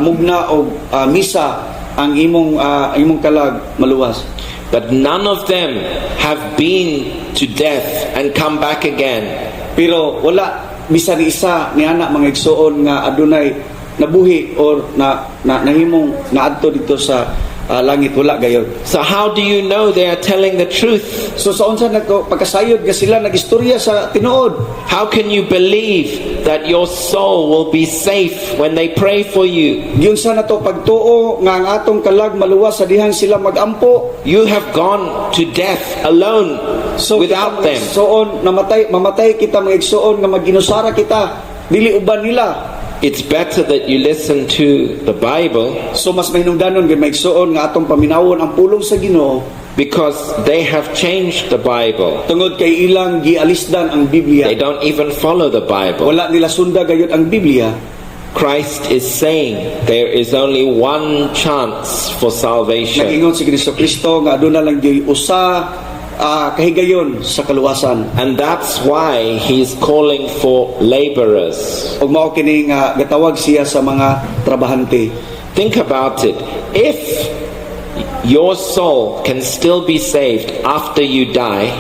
S6: mugna o misa ang imong kalag maluwas.
S2: But none of them have been to death and come back again.
S6: Pero wala bisan ni isa ni anak mga igsoon nga adunay nabuhi or nahimong naadto dito sa langit, wala gayon.
S2: So how do you know they are telling the truth?
S6: So sa unsa nagko pagkasayod nga sila nagistorya sa tinuod?
S2: How can you believe that your soul will be safe when they pray for you?
S6: Giunsa na to pagtuo nga ang atong kalag maluwas sa dihang sila magampo.
S2: You have gone to death alone without them.
S6: Igsoon mamatay kita mga igsoon nga maginusara kita dili uban nila.
S2: It's better that you listen to the Bible
S6: So mas mahinungdanon gyud maigsoon nga atong paminawon ang pulong sa Ginoo
S2: because they have changed the Bible.
S6: tungod kay ilang gialisdan ang Biblia.
S2: They don't even follow the Bible.
S6: Wala nila sunda gayud ang Biblia.
S2: Christ is saying there is only one chance for salvation.
S6: Nag-ingon si Kristo nga aduna lang gyud usa kahigayon sa kaluwasan.
S2: And that's why he's calling for laborers.
S6: Ug mao kini nga gatawag siya sa mga trabahante.
S2: Think about it. If your soul can still be saved after you die,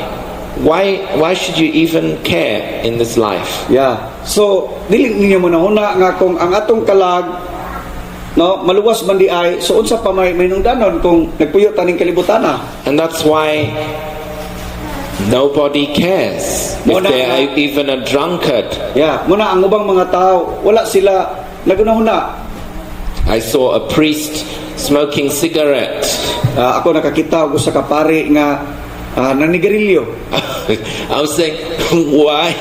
S2: why should you even care in this life?
S6: Yeah. So dili ninyo mo na nga kung ang atong kalag maluwas man di ay so unsa pa may mainungdanon kung nagpuyo taning kalibutana.
S2: And that's why nobody cares if they are even a drunkard.
S6: Yeah, muna ang ubang mga tao wala sila nagunahuna.
S2: I saw a priest smoking cigarette.
S6: Ako nakakita og usa ka pari nga nanigarilyo.
S2: I was saying, why?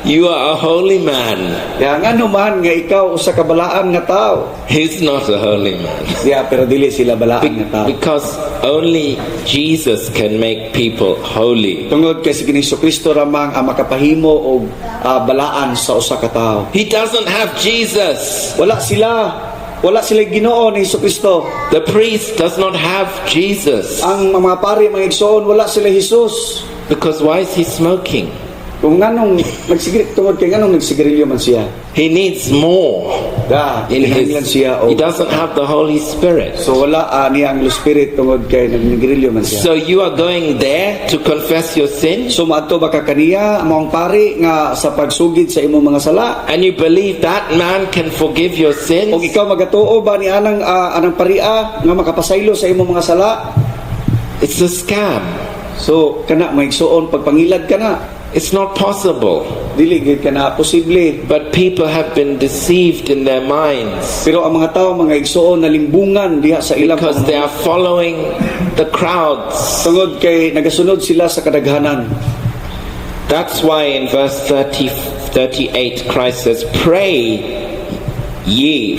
S2: You are a holy man.
S6: Ya ngano man nga ikaw usa ka balaan nga tao.
S2: He's not a holy man.
S6: Yeah, pero dili sila balaan nga tao.
S2: Because only Jesus can make people holy.
S6: Tungod kay si Kristo ramang ang makapahimo og balaan sa usa ka tao.
S2: He doesn't have Jesus.
S6: Wala sila. wala sila Ginoo ni Jesucristo.
S2: The priest does not have Jesus.
S6: Ang mga pari, mga igsoon, wala sila Jesus.
S2: Because why is he smoking?
S6: Kung nganong tungod kay nganong nagsigarilyo man siya.
S2: He needs more in
S6: Kinahanglan
S2: his.
S6: siya
S2: He doesn't have the Holy Spirit.
S6: so wala niya ang Holy Spirit tungod kay nagsigarilyo man siya.
S2: So you are going there to confess your sin,
S6: So maadto ba ka kaniya maong pari nga sa pagsugid sa imong mga sala?
S2: and you believe that man can forgive your
S6: O
S2: sins?
S6: ikaw magatuo ba ni anang paria nga makapasaylo sa imong mga sala?
S2: It's a scam.
S6: So kana maigsuon pagpangilad ka na.
S2: It's not possible.
S6: Dili gid kana posible.
S2: But people have been deceived in their minds
S6: Pero ang mga tao mga igsuon nalimbungan diha sa ilang
S2: because they are following the crowds.
S6: tungod kay nagasunod sila sa kadaghanan.
S2: That's why in verse 38 Christ says, "Pray ye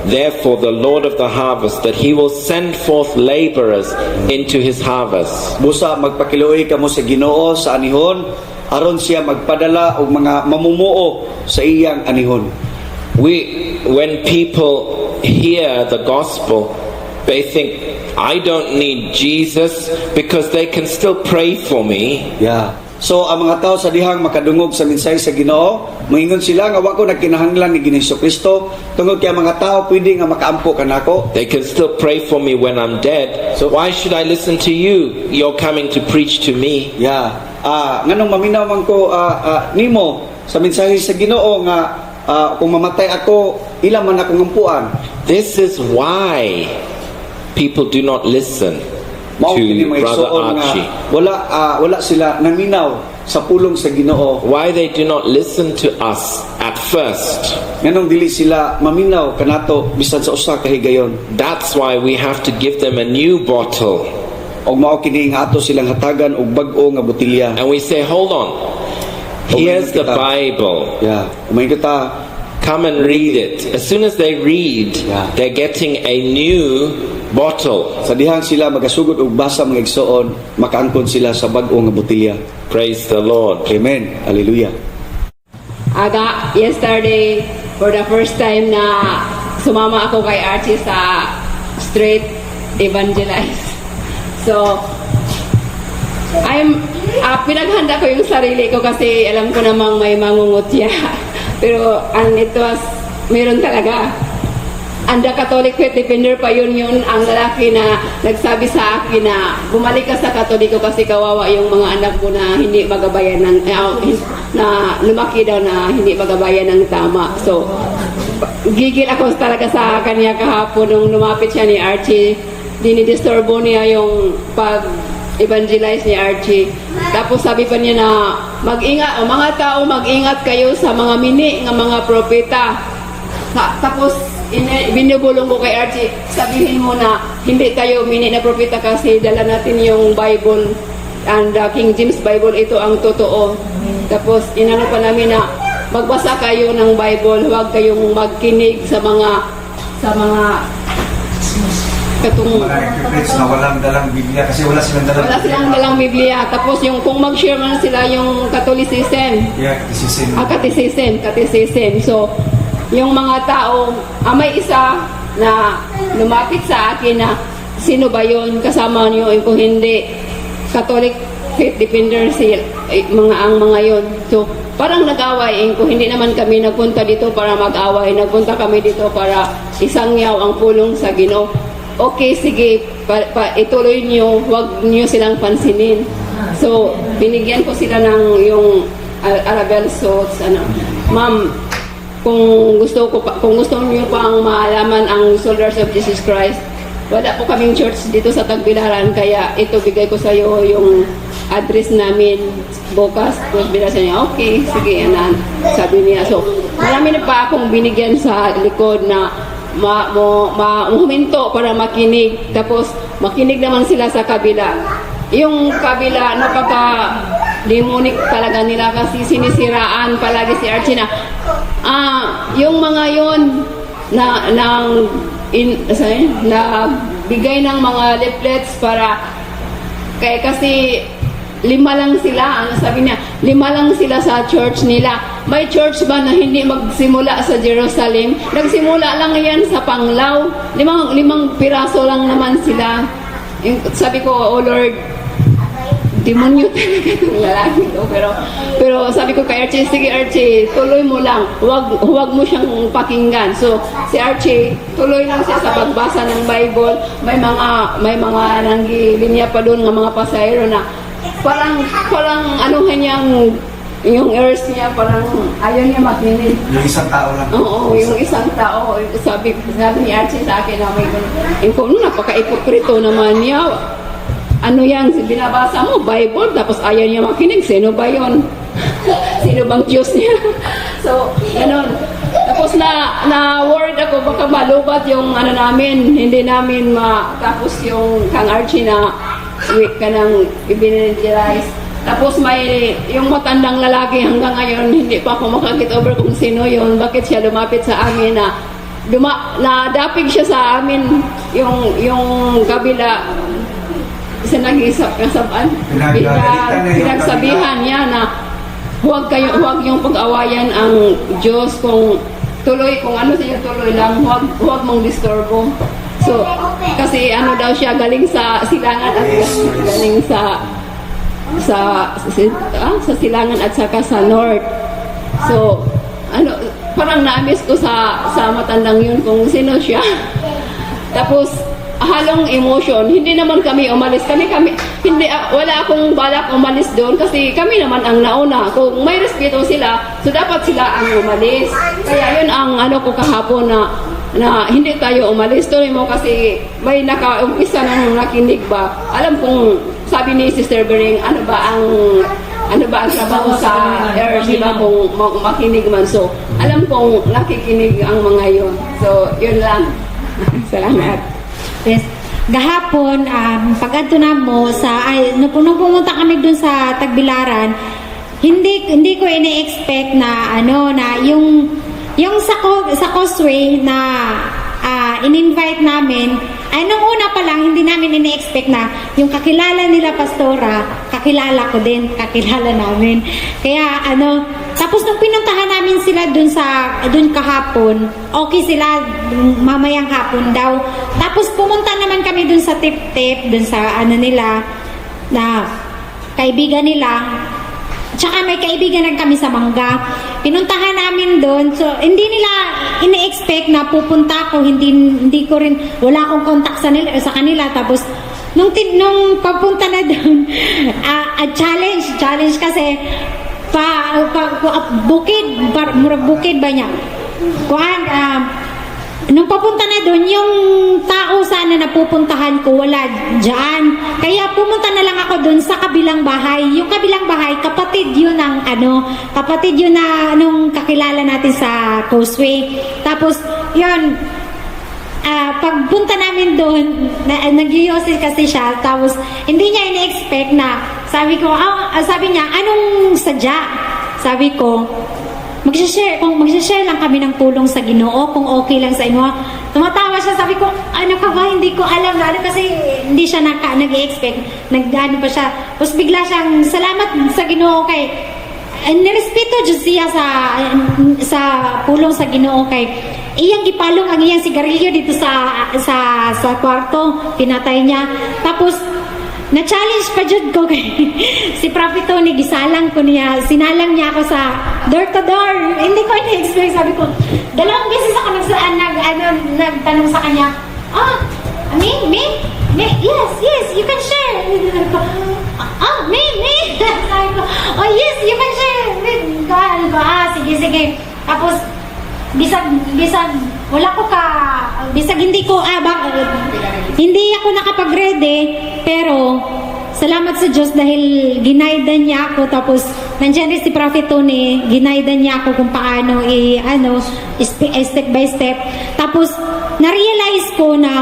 S2: therefore the Lord of the harvest, that he will send forth laborers into his harvest."
S6: Busa magpakiluoy kamo sa Ginoo sa anihon aron siya magpadala og mga mamumuo sa iyang anihon.
S2: When people hear the gospel, they think, I don't need Jesus because they can still pray for me.
S6: Yeah. So ang mga tao sa dihang makadungog sa mensahe sa Ginoo, moingon sila nga wa ko nagkinahanglan ni Ginoong Kristo tungod kay ang mga tao pwede nga makaampo kanako.
S2: They can still pray for me when I'm dead. So why should I listen to you? You're coming to preach to me.
S6: Yeah. Nganong maminaw man ko nimo sa mensahe sa Ginoo nga kung mamatay ako, ilang man akong ampuan.
S2: This is why people do not listen
S6: Mao kini
S2: to
S6: mga
S2: Brother
S6: igsoon nga
S2: Archie.
S6: wala sila naminaw sa pulong sa Ginoo.
S2: Why they do not listen to us at first.
S6: Nganong dili sila maminaw kanato bisan sa usa ka higayon.
S2: That's why we have to give them a new bottle.
S6: Og mao kini nga ato silang hatagan og bag-o nga botilya.
S2: And we say, hold on. Here's the Bible.
S6: Yeah. Umay kita
S2: Come and read it. As soon as they read,
S6: Yeah.
S2: they're getting a new bottle.
S6: sa dihang sila magasugod og basa mga igsoon, makaangkon sila sa bag-o nga botilya.
S2: Praise the Lord.
S6: Amen. Hallelujah.
S7: Aga, yesterday, for the first time na sumama ako kay Archie sa street evangelize. So, pinaghanda ko yung sarili ko kasi alam ko namang may mangungutya. Pero it was, meron talaga. And the Catholic Faith Defender pa yun ang lalaki na nagsabi sa akin na bumalik ka sa Katoliko kasi kawawa yung mga anak mo na hindi magabayan ng na lumaki daw na hindi magabayan ng tama. So gigil ako talaga sa kanya kahapon nung lumapit siya ni Archie. Dinidisturbo niya yung pag-evangelize ni Archie. Tapos sabi pa niya na mag-ingat, mga tao mag-ingat kayo sa mga mini ng mga propeta. Tapos binubulong ko kay Archie, sabihin mo na hindi tayo mini na propeta kasi dala natin yung Bible and King James Bible, ito ang totoo. Tapos inano pa namin na magbasa kayo ng Bible, huwag kayong magkinig sa mga katong
S8: Mga na walang dalang Biblia kasi wala silang dalang
S7: wala silang dalang Biblia. Tapos yung kung mag-share man sila yung Catholicism, Catholicism. So, yung mga tao, may isa na lumapit sa akin na sino ba yun, kasama niyo, kung hindi, Catholic Faith Defender ang mga yun. So, parang nag-away, kung hindi naman kami nagpunta dito para mag-away, nagpunta kami dito para isangyaw ang pulong sa Ginoo. Okay, sige, ituloy niyo, huwag niyo silang pansinin. So, binigyan ko sila ng yung Arabel Salts, ma'am, kung gusto niyo pang malaman ang Soldiers of Jesus Christ, wala po kaming church dito sa Tagbilaran, kaya ito bigay ko sa iyo yung address namin bukas. Tapos binasa niya, okay, sige, sabi niya. So, marami na pa akong binigyan sa likod na huminto para makinig. Tapos, makinig naman sila sa kabila. Yung kabila, napaka-demonic talaga nila kasi sinisiraan palagi si Archie na yung mga yon na bigay ng mga leaflets para kasi lima lang sila. Ano sabi niya? 5 lang sila sa church nila. May church ba na hindi magsimula sa Jerusalem? Nagsimula lang yan sa Panglao. 5 piraso lang naman sila. Sabi ko, oh Lord, demonyo talaga itong lalaki to. Pero sabi ko kay Archie, sige Archie, tuloy mo lang. Huwag mo siyang pakinggan. So, si Archie, tuloy lang siya sa pagbasa ng Bible. May mga nanggilinya pa doon ng mga pasahero na parang anuhan niyang yung ears niya, parang ayaw niya makinig.
S8: Yung isang tao lang.
S7: Oo, yung isang tao, sabi ni Archie sa akin na may gano'n. Napaka-ipokrito naman niya. Ano yan, binabasa mo, Bible, tapos ayaw niya makinig. Sino ba yun? Sino bang Diyos niya? So, gano'n. Tapos na-worried ako, baka malubat yung ano namin, hindi namin matapos yung Kang Archie na week ka nang i-evangelize. Tapos may yung matandang lalaki hanggang ngayon hindi pa ako makakit over kung sino yun, bakit siya lumapit sa amin na nadapig siya sa amin yung kabila sa nag-isap-kasabaan. Pinagsabihan niya na huwag yung pag-awayan ang Diyos kung ano siya tuloy lang, huwag mong disturbo. So, kasi ano daw siya, galing sa silangan at galing sa silangan at saka sa north. So, parang na-miss ko sa matandang yun kung sino siya. Tapos, halong emotion, hindi naman kami umalis. Wala akong balak umalis doon kasi kami naman ang nauna. Kung may respeto sila, so dapat sila ang umalis. Kaya yun ang ko kahapon na hindi tayo umalis. Tuloy mo kasi may umpisa nang nakinig ba. Alam kong sabi ni Sister Bering, ano ba ang trabaho sa air, di ba, kung makinig man. So, alam kong nakikinig ang mga yun. So, yun lang. Salamat.
S4: Yes. Gahapon, pag-adto na mo nung pumunta kami dun sa Tagbilaran, hindi ko ini-expect na yung sa causeway na in-invite namin, nung una pa lang, hindi namin ini-expect na yung kakilala nila Pastora, kakilala ko din, kakilala namin. Kaya tapos nung pinuntahan namin sila dun kahapon, okay sila mamayang hapon daw. Tapos pumunta naman kami dun sa Tip-Tip, dun sa nila, na kaibigan nila. Tsaka may kaibigan lang kami sa Mangga. Pinuntahan namin doon. So, hindi nila ini-expect na pupunta ako. Hindi ko rin, wala akong contact sa kanila. Tapos, nung papunta na doon, challenge kasi, bukid ba niya? Nung papunta na doon, yung tao sana na pupuntahan ko, wala dyan. Kaya pumunta na lang ako doon sa kabilang bahay. Yung kabilang bahay, kapatid yun na nung kakilala natin sa Causeway. Tapos, yun, pagpunta namin doon, nag-yosil kasi siya. Tapos, hindi niya ini-expect na, sabi niya, anong sadya? Sabi ko, magsishare lang kami ng tulong sa Ginoo kung okay lang sa inyo. Tumatawa siya, sabi ko, ano ka ba, hindi ko alam na kasi hindi siya nag-expect, pa siya. Tapos bigla siyang, salamat sa Ginoo kay, nirespeto Diyos siya sa pulong sa Ginoo kay, iyang gipalong ang iyang sigarilyo dito sa kwarto, pinatay niya. Tapos, na-challenge pa jud ko kay si Prophet Tony, gisalang ko niya, sinalang niya ako sa door to door. Hindi ko ini-expect, sabi ko, 2 beses ako nagtanong sa kanya, me? Yes, you can share. Me? Sabi ko, oh yes, you can share. Sige. Tapos, hindi ako nakapag-ready, pero salamat sa Diyos dahil ginaidan niya ako. Tapos nandiyan rin si Prophet Tony, ginaidan niya ako kung paano step by step. Tapos na-realize ko na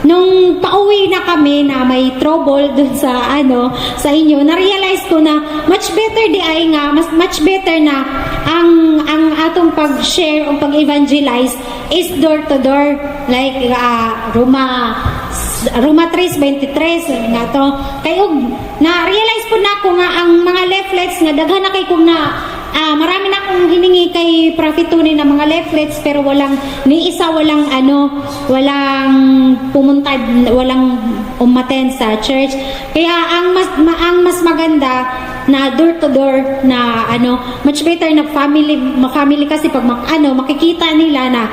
S4: nung pauwi na kami na may trouble dun sa inyo, na-realize ko na much better much better na ang atong pag-share o pag-evangelize is door to door, like Roma Roma 3:23 nga to. Kay og na realize po nako nga ang mga leaflets nga daghan na kay kung na marami na akong hiningi kay Prophet Tony na mga leaflets pero walang ni isa walang pumunta, walang umaten sa church. Kaya ang mas maganda na door to door na much better na family kasi pag makikita nila na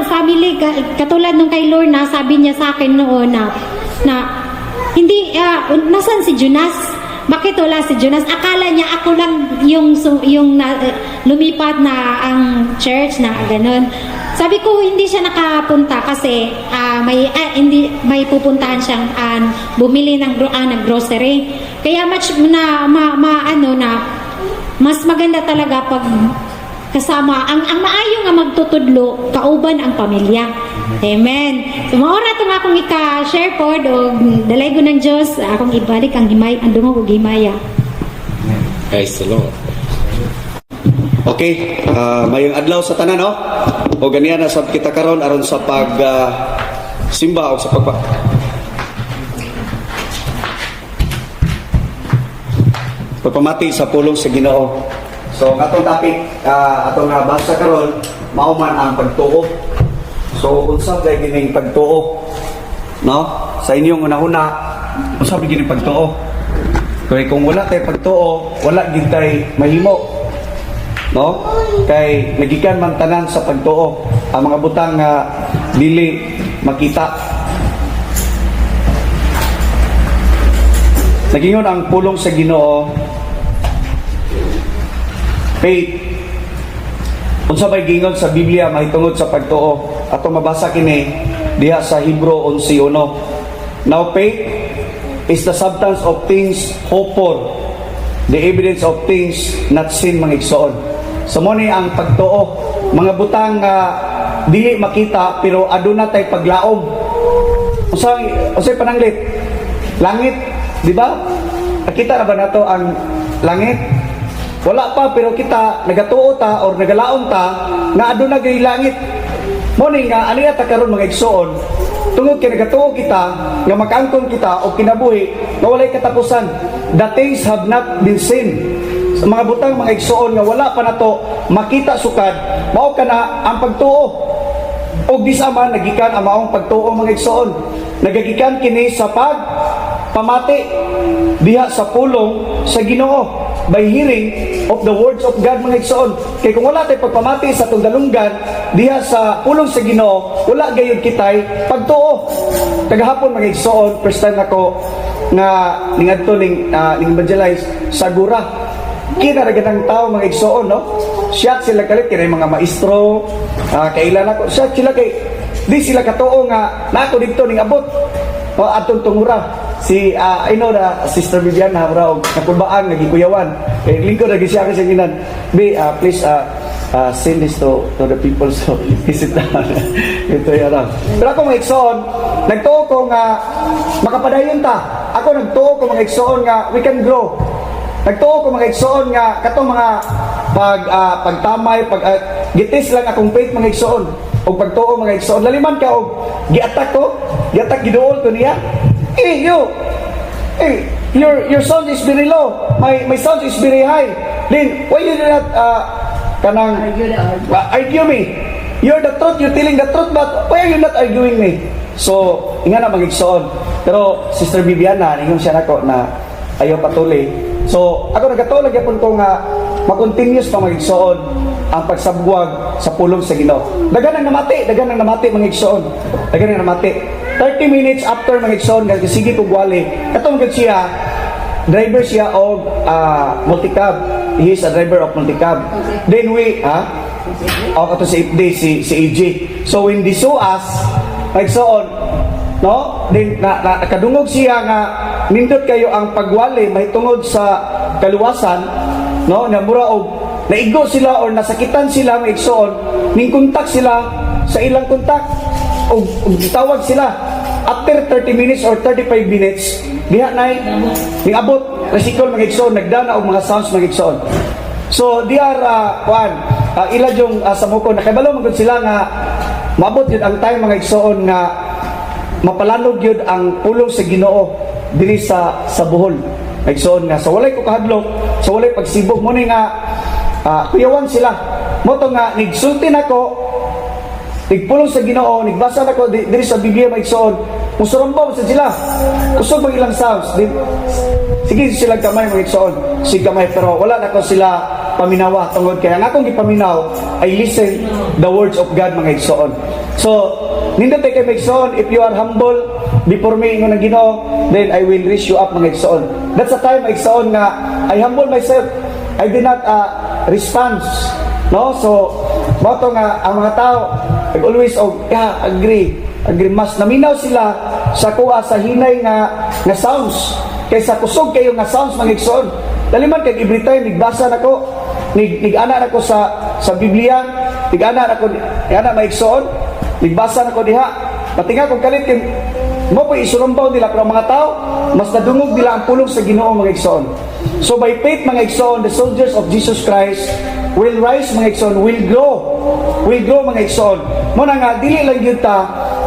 S4: family katulad nung kay Lorna, sabi niya sa akin noon na hindi nasan si Jonas. Bakit wala si Jonas? Akala niya ako lang yung lumipat na ang church na ganun. Sabi ko hindi siya nakapunta kasi may pupuntahan siyang bumili ng grocery. Kaya much na mas maganda talaga pag kasama ang maayo nga magtutudlo kauban ang pamilya. Amen. So maora to nga akong ika-share pod og dalay ko ng Dios akong ibalik ang dungog ug himaya.
S2: Praise the Lord.
S6: Okay, mayong adlaw sa tanan, no? O ganiya na sab kita karon aron sa pag simba o sa pagpamati sa pulong sa Ginoo. So, ang atong topic, atong nabasa karon, mao man ang pagtuo. So, unsa kay gining pagtuo? No? Sa inyong unahuna, unsa gining pagtuo? Kaya kung wala tay pagtuo, wala gid tay mahimo. No? Kay nagikan man tanan sa pagtuo, ang mga butang nga dili makita. Nagingon ang pulong sa Ginoo, faith. Unsa bay gingon sa Biblia mahitungod sa pagtuo? Ato mabasa kini diha sa Hebro 11:1. Now faith is the substance of things hoped for, the evidence of things not seen, mga igsoon. So mo ni ang pagtuo, mga butang dili makita pero aduna tay paglaom. Unsay pananglit? Langit, di ba? Nakita na ba nato ang langit? Wala pa pero kita nagatuo ta or nagalaon ta nga aduna gay langit. Morning nga aniya ta karon mga igsoon. Tungod kay nagatuo kita nga makaangkon kita og kinabuhi nga walay katapusan. The things have not been seen. Sa mga butang mga igsoon nga wala pa nato makita sukad, mao kana ang pagtuo. Og disama nagikan ang maong pagtuo mga igsoon. Nagagikan kini sa pamati diha sa pulong sa Ginoo by hearing of the words of God, mga igsoon. Kay kung wala tay pagpamati sa tunggalunggan diha sa pulong sa Ginoo, wala gayud kitay pagtuo. Kagahapon mga igsoon, first time ako nga ningadto ning evangelize sa Gura. Kinaraganang tao mga igsoon, no? Siya sila kalit kay mga maestro, kailan ako siya sila kay di sila katuo nga nako dito ning abot. Atong tungura si I know na Sister Viviana Habrao nakulbaan nagikuyawan lingkod lagi siya kasi ginan please send this to the people so visit down ito yara. Pero ako mga igsoon nagtuo ko nga makapadayon ta, ako nagtuo ko mga igsoon nga we can grow, nagtuo ko mga igsoon nga katong mga pagtamay gitis lang akong faith mga igsoon o pagtuo mga igsoon laliman ka og giatak giduol ko niya. Your sound is very low. My sound is very high. Then why you do not argue me? You're the truth. You're telling the truth, but why are you not arguing me? So inga na magigsoon. Pero Sister Viviana, ingon siya nako na ayaw patuloy. So ako nagatulag yapon ko nga ma-continuous pa magigsoon ang pagsabwag sa pulong sa Ginoo. Dagan nang namati mga igsoon. Dagan nang namati. 30 minutes after mga igsoon nga sige ko gwali. Katong gud siya driver siya og multicab. He is a driver of multicab. Then we kato si AJ. So when they saw us igsoon, no? Then nakadungog siya nga nindot kayo ang pagwali mahitungod sa kaluwasan, no? Na mura og naigo sila or nasakitan sila mga igsoon, ning kontak sila sa ilang kontak og gitawag sila after 30 minutes or 35 minutes diha nay ning abot resikol mga igsoon nagdana og mga sounds mga igsoon. So they are ila yung sa muko nakabalo man sila nga maabot yun ang time mga igsoon nga mapalanog yun ang pulong sa Ginoo diri sa Bohol. Igsoon nga sa walay ko kahadlok, sa walay pagsibog mo ni nga kuyawan sila. Mo to nga nigsulti nako, nigpulong sa Ginoo, nigbasa nako diri sa Biblia maigsoon. Musuramba sa sila. Kusog mag ilang sounds. Sige sila kamay maigsoon. Sige kamay pero wala nako sila paminawa tungod kaya nga akong gipaminaw I listen the words of God mga igsoon. So nindot kay maigsoon, if you are humble before me ingon ang Ginoo, then I will raise you up mga igsoon. That's the time maigsoon nga I humble myself. I did not respond. No? So mo to nga ang mga tao always agree mas naminaw sila sa kuha sa hinay nga sounds kaysa kusog kayo nga sounds mga igsoon. Daliman kay every time nigbasa nako, nig-ana nako sa Biblia, nig-ana nako maigsoon, nigbasa nako diha. Patinga kung kalit mo pa isurumbaw nila pero mga tao mas nadungog nila ang pulong sa Ginoo mga igsoon. So by faith mga igsoon, the soldiers of Jesus Christ will rise mga igsoon, will grow mga igsoon. Mo na nga dili lang gyud ta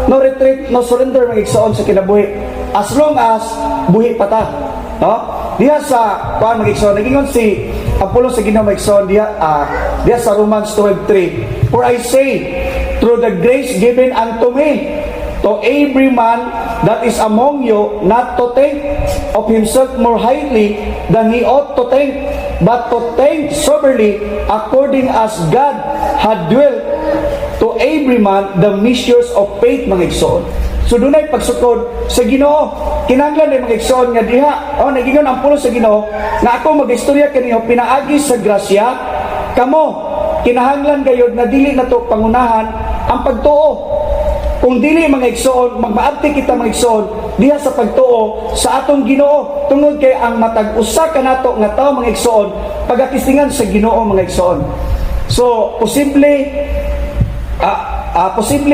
S6: no retreat, no surrender mga igsoon sa kinabuhi as long as buhi pa ta. No? Diha sa kuan mga igsoon, nagingon si ang pulong sa Ginoo mga igsoon diha sa Romans 12:3. For I say, through the grace given unto me, to every man that is among you, not to think of himself more highly than he ought to think, but to think soberly, according as God had dwelt to every man the measures of faith mga igsoon. So dunay pagsukod sa Ginoo. Kinahanglan ay mga igsoon nga diha. Nagingon ang pulo sa Ginoo na ako magistorya kaniyo pinaagi sa grasya kamo. Kinahanglan gayud na dili nato pangunahan ang pagtuo. Kung dili mga igsoon, magmaabti kita mga igsoon diha sa pagtuo sa atong Ginoo. Tungod kay ang matag usa ka nato nga tawo mga igsoon pagatistingan sa Ginoo mga igsoon. So posible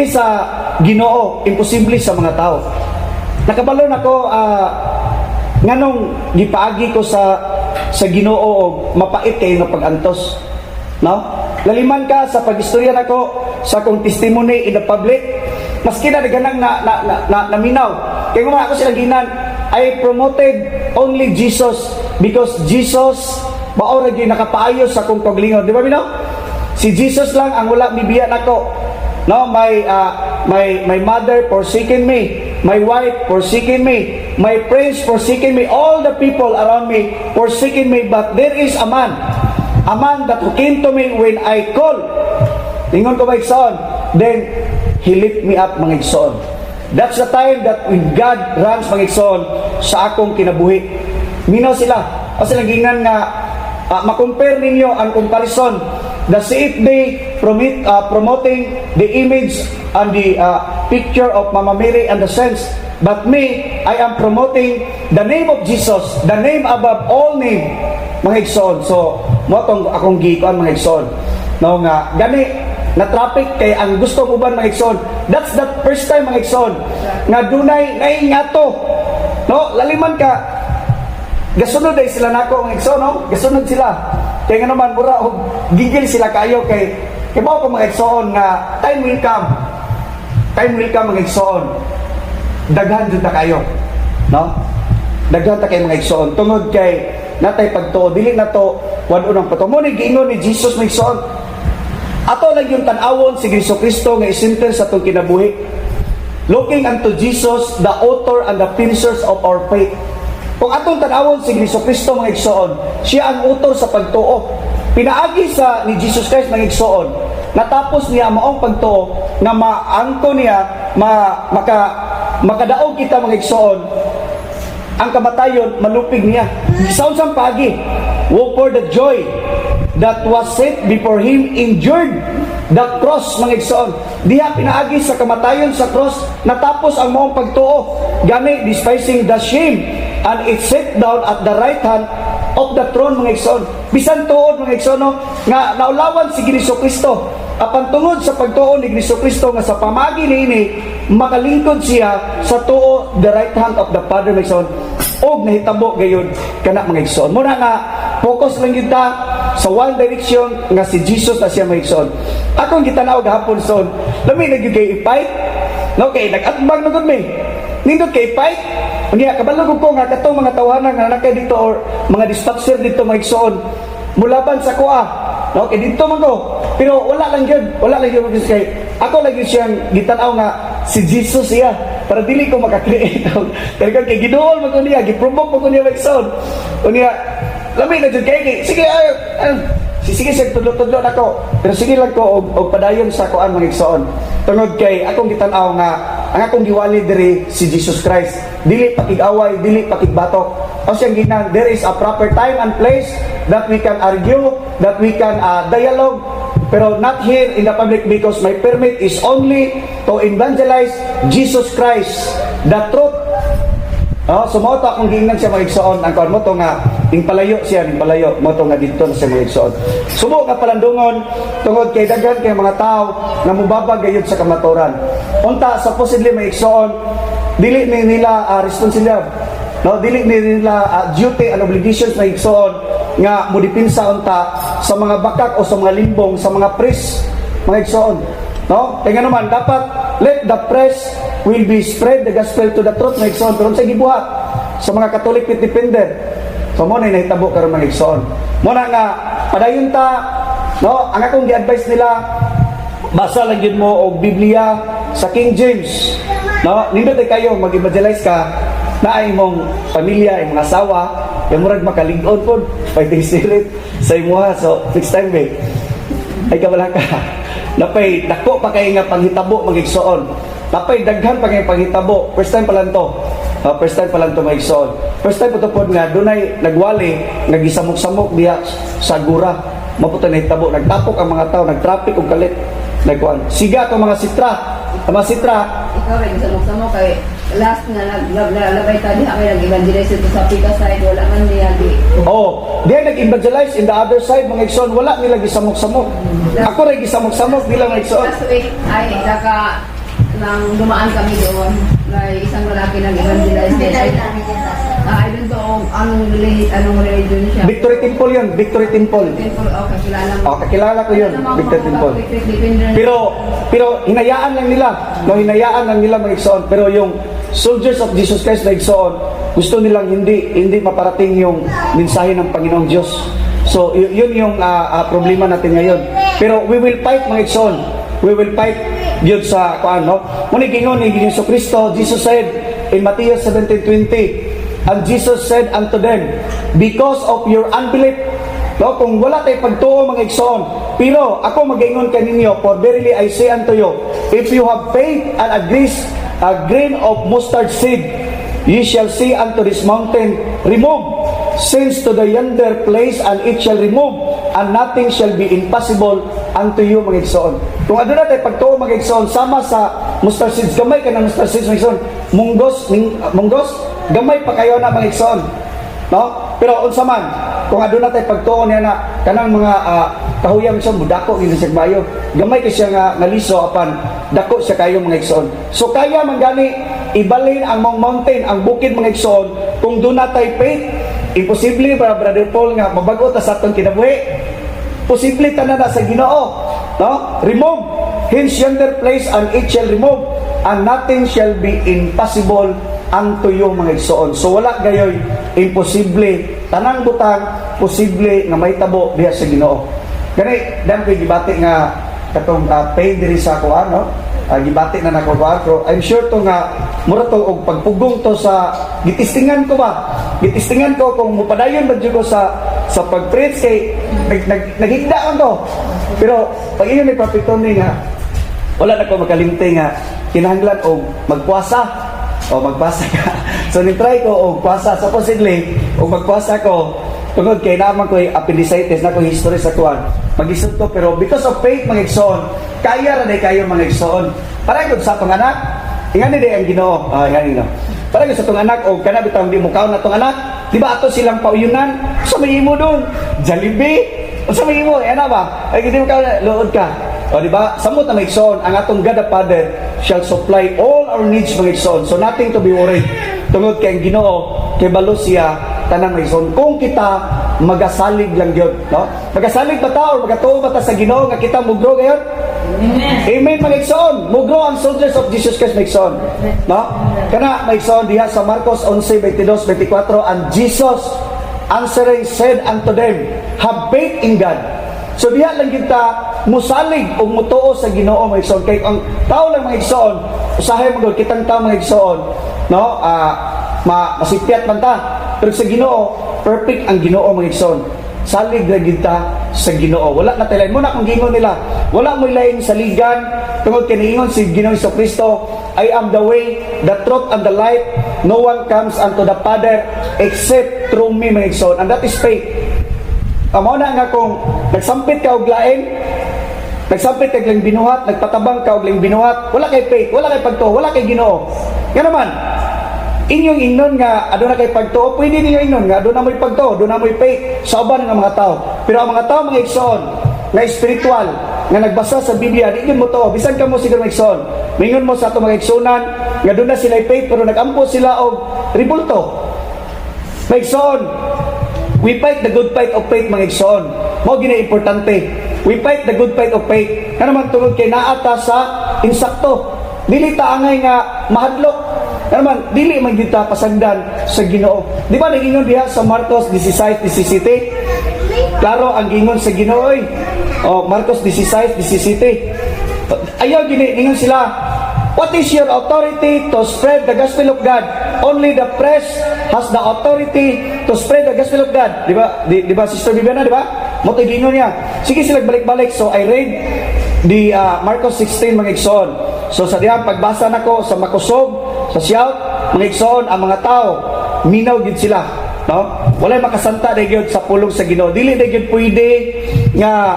S6: sa Ginoo, imposible sa mga tao. Nakabalon ako nganong gipaagi ko sa Ginoo og mapait kay nga pagantos. No? Laliman ka sa pagistorya nako sa kong testimony in the public. Maski na ganang naminaw. Kaya kung ako silang ginan, I promoted only Jesus because Jesus maura gyud nakapaayo sa kong paglingon. Di ba binaw? Si Jesus lang ang wala bibiya nako. No, my mother forsaken me, my wife forsaken me, my friends forsaken me, all the people around me forsaken me, but there is a man that who came to me when I called. Ingon ko ba igsoon? Then He lift me up mga igsoon. That's the time that when God runs mga igsoon sa akong kinabuhi. Minaw sila. Kasi nagingan nga makompare ninyo ang comparison. The CFD promoting the image and the picture of Mama Mary and the saints. But me, I am promoting the name of Jesus, the name above all name, mga igsoon. So, mo tong akong gikuan mga igsoon. No nga gani na traffic kay ang gusto ko ba mga igsoon. That's the first time mga igsoon nga dunay naingato. No, laliman ka. Gasunod ay sila nako mga igsoon, no? Gasunod sila. Kaya nga naman mura og gigil sila kayo kay mao ko mga igsoon nga time will come. Time will come mga igsoon. Daghan jud ta kayo. No? Daghan ta kay mga igsoon tungod kay natay pagtuo dili na to wan-unang patumo ni giingon ni Jesus mga igsoon. Ato lang yung tan-awon si Jesucristo nga isinter sa atong kinabuhi. Looking unto Jesus, the author and the finishers of our faith. Kung atong tan-awon si Jesucristo mga igsoon, siya ang author sa pagtuo. Pinaagi ni Jesus Christ mga igsoon, natapos niya maong pagtuo na maangko niya, makadaog kita mga igsoon, ang kamatayon malupig niya. Sa unsang pagi, walk for the joy that was set before him, endured the cross mga igsoon. Diha pinaagi sa kamatayon sa cross, natapos ang maong pagtuo. Gani despising the shame, and it sat down at the right hand of the throne mga igsoon. Bisan tuod mga igsoon nga naulawan si Jesucristo. Apan tungod sa pagtuo ni Jesucristo nga sa pamagi niini makalingkod siya sa tuo the right hand of the Father mga igsoon. Og nahitabo gayud kana mga igsoon. Muna nga focus lang gyud ta sa one direction nga si Jesus na siya mga igsoon. Akong gitanaw gahapon son, lami na gyud kay i-fight No, kay nag-atbang na gud mi. Nindot kay fight. Unya kabalo ko nga katong mga tawanan nga nakay dito or mga dispatcher dito mga igsoon mulaban sa kuha. No, kay dito man ko. Pero wala lang yun kay ako lagi siyang gitanaw nga si Jesus iya para dili ko maka-create. Kaya kay giduol man ko niya, gipromote mo ko niya igsoon. Unya lami na jud kay sige sige siya tudlo-tudlo nako. Pero sige lang ko og padayon sa kuan mga igsoon. Tungod kay akong gitanaw nga ang akong giwali diri si Jesus Christ. Dili pakig-away, dili pakigbatok. O siyang ginang, there is a proper time and place that we can argue, that we can dialogue, pero not here in the public because my permit is only to evangelize Jesus Christ, the truth. So mo to akong giingnan siya mga igsoon, ang kuan mo to nga palayo siya, palayo mo to nga dito na siya mga igsoon. Sumo nga palandungon tungod kay daghan kay mga tao nga mubabag gayud sa kamaturan. Unta supposedly mga igsoon, dili ni nila responsibilidad, no, dili ni nila duty and obligations mga igsoon nga modipinsa unta sa mga bakak o sa mga limbong sa mga priest mga igsoon. No? Kaya naman, dapat let the press will be spread the gospel to the truth, mga igsoon. Pero sa gibuhat sa mga Catholic independent. So, mo na nahitabo karon mga igsoon. Mo na nga, padayon ta, no? Ang akong gi-advise nila, basa lang yun mo o Biblia sa King James. No? Nindot ay kayo, mag-evangelize ka, na ay mong pamilya, ay mga asawa, yung murag makalig-on po, fighting spirit sa imuha. So, next time, ay kabala ka. Napay dako pa kay nga panghitabo magigsoon. Napay daghan pa kay panghitabo. First time pa lang to. First time pa lang to magigsoon. First time po to pod nga dunay nagwali, nagisamok-samok diha sa gura. Maputa na hitabo, nagtapok ang mga tao, nagtraffic og kalit. Nagkuan. Siga to mga sitra. Ang mga sitra,
S7: Ikaw rin, samok-samok kay last nga naglabay ka diha may nag-evangelize ito sa Pika side, wala man niya
S6: diyan nag-evangelize in the other side mga igsoon, wala nila gisamok-samok. Ako rin gisamok-samok nila mga igsoon.
S7: Last week ay naka nang dumaan kami doon. May isang lalaki nag-evangelize din. I don't know anong religion siya.
S6: Victory Temple yun, Victory Temple.
S7: Okay, kilala mo.
S6: Kakilala ko yun, Victory Temple. Pero hinayaan lang nila, no, hinayaan lang nila mga igsoon. Pero yung soldiers of Jesus Christ na igsoon, gusto nilang hindi maparating yung mensahe ng Panginoong Diyos. So yun yung problema natin ngayon. Pero we will fight mga igsoon. We will fight yun sa no? Ngunit gingon ni Kristo, Jesus said in Matthew 17:20, and Jesus said unto them, because of your unbelief, no, kung wala tayo pagtuo mga igsoon, pero ako mag-ingon kaninyo, for verily I say unto you, if you have faith and a grain of mustard seed, ye shall say unto this mountain, remove since to the yonder place, and it shall remove, and nothing shall be impossible unto you mga igsoon. Kung ano na tayo pagtuo mga igsoon, sama sa mustard seeds, gamay ka ng mustard seeds mga igsoon, munggos, gamay pa kayo na mga igsoon. No? Pero unsa man, kung aduna tay pagtuon niya na kanang mga kahuyang igsoon budako gid siya bayo. Gamay kay siya nga liso apan dako siya kayo mga igsoon. So kaya man gani ibalin ang mong mountain, ang bukid mga igsoon kung duna tay faith. Imposible para Brother Paul nga mabago ta sa atong kinabuhi. Posible tanan na sa Ginoo. No? Remove hence yonder place, and it shall remove, and nothing shall be impossible unto you mga igsoon. So wala gayoy imposible, tanang butang posible nga may tabo diha sa Ginoo. Gani dam koy gibati nga katong pain diri sa ako no. Gibati na nako ba, pero I'm sure to nga mura to og pagpugong to sa gitistingan ko ba. Gitistingan ko kung mupadayon ba jud ko sa pag-preach kay naghigda to. Pero pag iyon may papiton ni nga wala na ko makalimte nga kinahanglan og magpuasa o magbasa ka. So ni-try ko og puasa, supposedly og magpuasa ko tungod kay naman ko appendicitis na ko history sa tuwan. Mag-isod ko pero because of faith mga igsoon, kaya ra day kayo mga igsoon. Para gud sa tong anak, ingani day ang Ginoo. Ingani no. Para gud sa tong anak og kana bitaw di mo kaon na tong anak, di ba ato silang pauyunan? Sa may imo doon, Jollibee. O sa may imo, ana ba? Ay gid mo kaon luod ka. O di ba? Samot na mga igsoon, ang atong God the Father shall supply all our needs mga igsoon. So nothing to be worried. Tungod kay ang Ginoo kay balo siya tanang mga igsoon. Kung kita magasalig lang gyud, no? Magasalig ba ta or magatuo ba ta sa Ginoo nga kita mugro gayon? Amen, mga igsoon. Mugro ang soldiers of Jesus Christ, mga igsoon. No? Kana, mga igsoon, diha sa Marcos 11:22-24, and Jesus answering said unto them, have faith in God. So diha lang kita musalig o mutuo sa Ginoo, mga igsoon. Kay ang tao lang, mga igsoon, usahay mo kitang tao, mga igsoon, no? Masipyat man ta. Pero sa Ginoo, perfect ang Ginoo, mga igsoon. Salig na kita sa Ginoo. Wala na tayo. Muna kung gingon nila, wala mo ilayin saligan. Tungod kiniingon si Ginoo Kristo, I am the way, the truth, and the life. No one comes unto the Father except through me, mga igsoon. And that is faith. Amo na nga kung nagsampit ka og lain, nagsampit ka lang binuhat, nagpatabang ka og lang binuhat, wala kay faith, wala kay pagtuo, wala kay Ginoo. Nga naman, inyong ingnon nga aduna kay pagtuo, pwede ninyo ingnon nga aduna mo'y pagtuo, aduna mo'y faith sa uban ng mga tao. Pero ang mga tao, mga igsoon, na spiritual, nga nagbasa sa Biblia, di yun mo to, bisan ka mo siguro mga igsoon, mingon mo sa itong mga igsonan, nga doon na sila faith, pero nagampo sila og ribulto. Mga igsoon, we fight the good fight of faith, mga igsoon. Mao gina importante. We fight the good fight of faith. Nga naman tungod kay naata sa insakto. Dili ta angay nga mahadlok. Nga naman dili man gyud ta pasagdan sa Ginoo. Di ba nagingon diha sa Marcos 16:17? Klaro ang gingon sa Ginoo. Marcos 16:17. Ayaw gini ningon sila. What is your authority to spread the gospel of God? Only the press has the authority to spread the gospel of God. Di ba? Di ba, Sister Viviana, di ba? Moto gingon niya. Sige sila balik-balik. So I read the Marcos 16, mga igsoon. So sa diyan pagbasa nako sa makusog, sa shout, mga igsoon, ang mga tao minaw gid sila, no? Walay makasanta gyud sa pulong sa Ginoo. Dili gyud pwede nga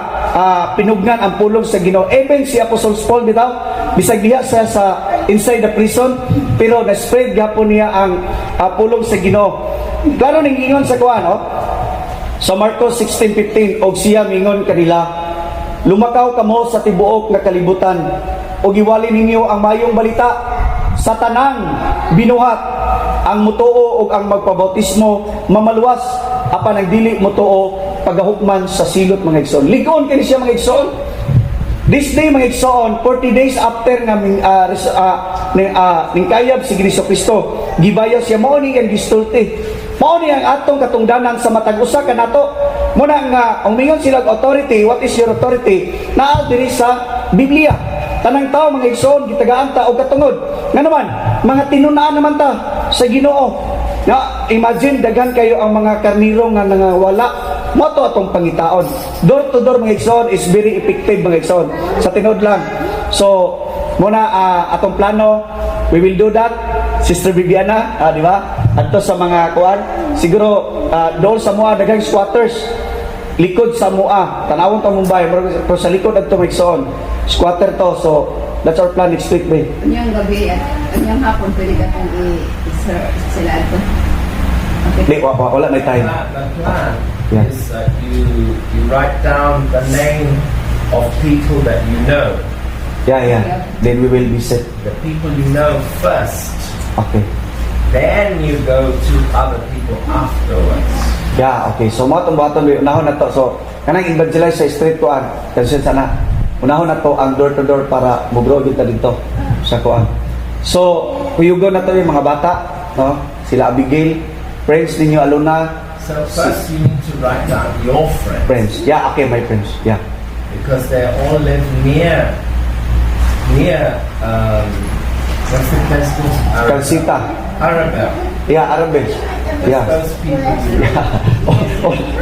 S6: pinugnan ang pulong sa Ginoo. Even si Apostle Paul bitaw, bisag diha sa inside the prison, pero na-spread gapon niya ang pulong sa Ginoo. Klaro ning ingon sa kuan, no? Sa Marcos 16:15, og siya mingon kanila, lumakaw kamo sa tibuok nga kalibutan, ug iwali ninyo ang mayong balita sa tanang binuhat, ang mutuo ug ang magpabautismo mamaluwas, apan ang dili mutuo pagahukman sa silot, mga igsoon. Ligon kini siya, mga igsoon. This day, mga igsoon, 40 days after nga ningkayab si Kristo, gibayaw siya, mao ni ang gistulti. Mao ni ang atong katungdanan sa matag usa kanato. Muna nga umingon sila authority. What is your authority? Naa diri sa Biblia. Tanang tao, mga igsoon, gitagaan ta og katungod. Nga naman, mga tinunaan naman ta sa Ginoo. Nga imagine daghan kayo ang mga karniro nga nangawala. Moto atong pangitaon. Door to door, mga igsoon, is very effective, mga igsoon. Sa tinod lang. So muna atong plano, we will do that. Sister Viviana, di ba? Adto sa mga kuan, siguro doon sa mua daghang squatters. Likod sa mua, tanawon ta Mumbai, pero sa likod adto may igsoon. Squatter to. So that's our plan next week, babe.
S7: Anyang gabi at anyang hapon pwede ka itong sila ito.
S6: Okay. Wala may time.
S2: The plan
S6: Yeah.
S2: is that you write down the name of people that you know.
S6: Yeah. Then we will visit.
S2: The people you know first.
S6: Okay.
S2: Then you go to other people afterwards.
S6: Yeah, okay. So mga tumbaton, unahon na to. So kanang evangelize sa street kuan. Kasi sana unahon na to ang door to door para mugro kita dito sa kuan. So huyugo na to yung mga bata, no? Sila Abigail, friends ninyo Aluna.
S2: So first you need to write down your friends.
S6: Yeah, okay, my friends. Yeah.
S2: Because they all live near what's the place called?
S6: Calcita.
S2: Arabelle.
S6: Yeah, Arabel. Yeah.
S2: Those people.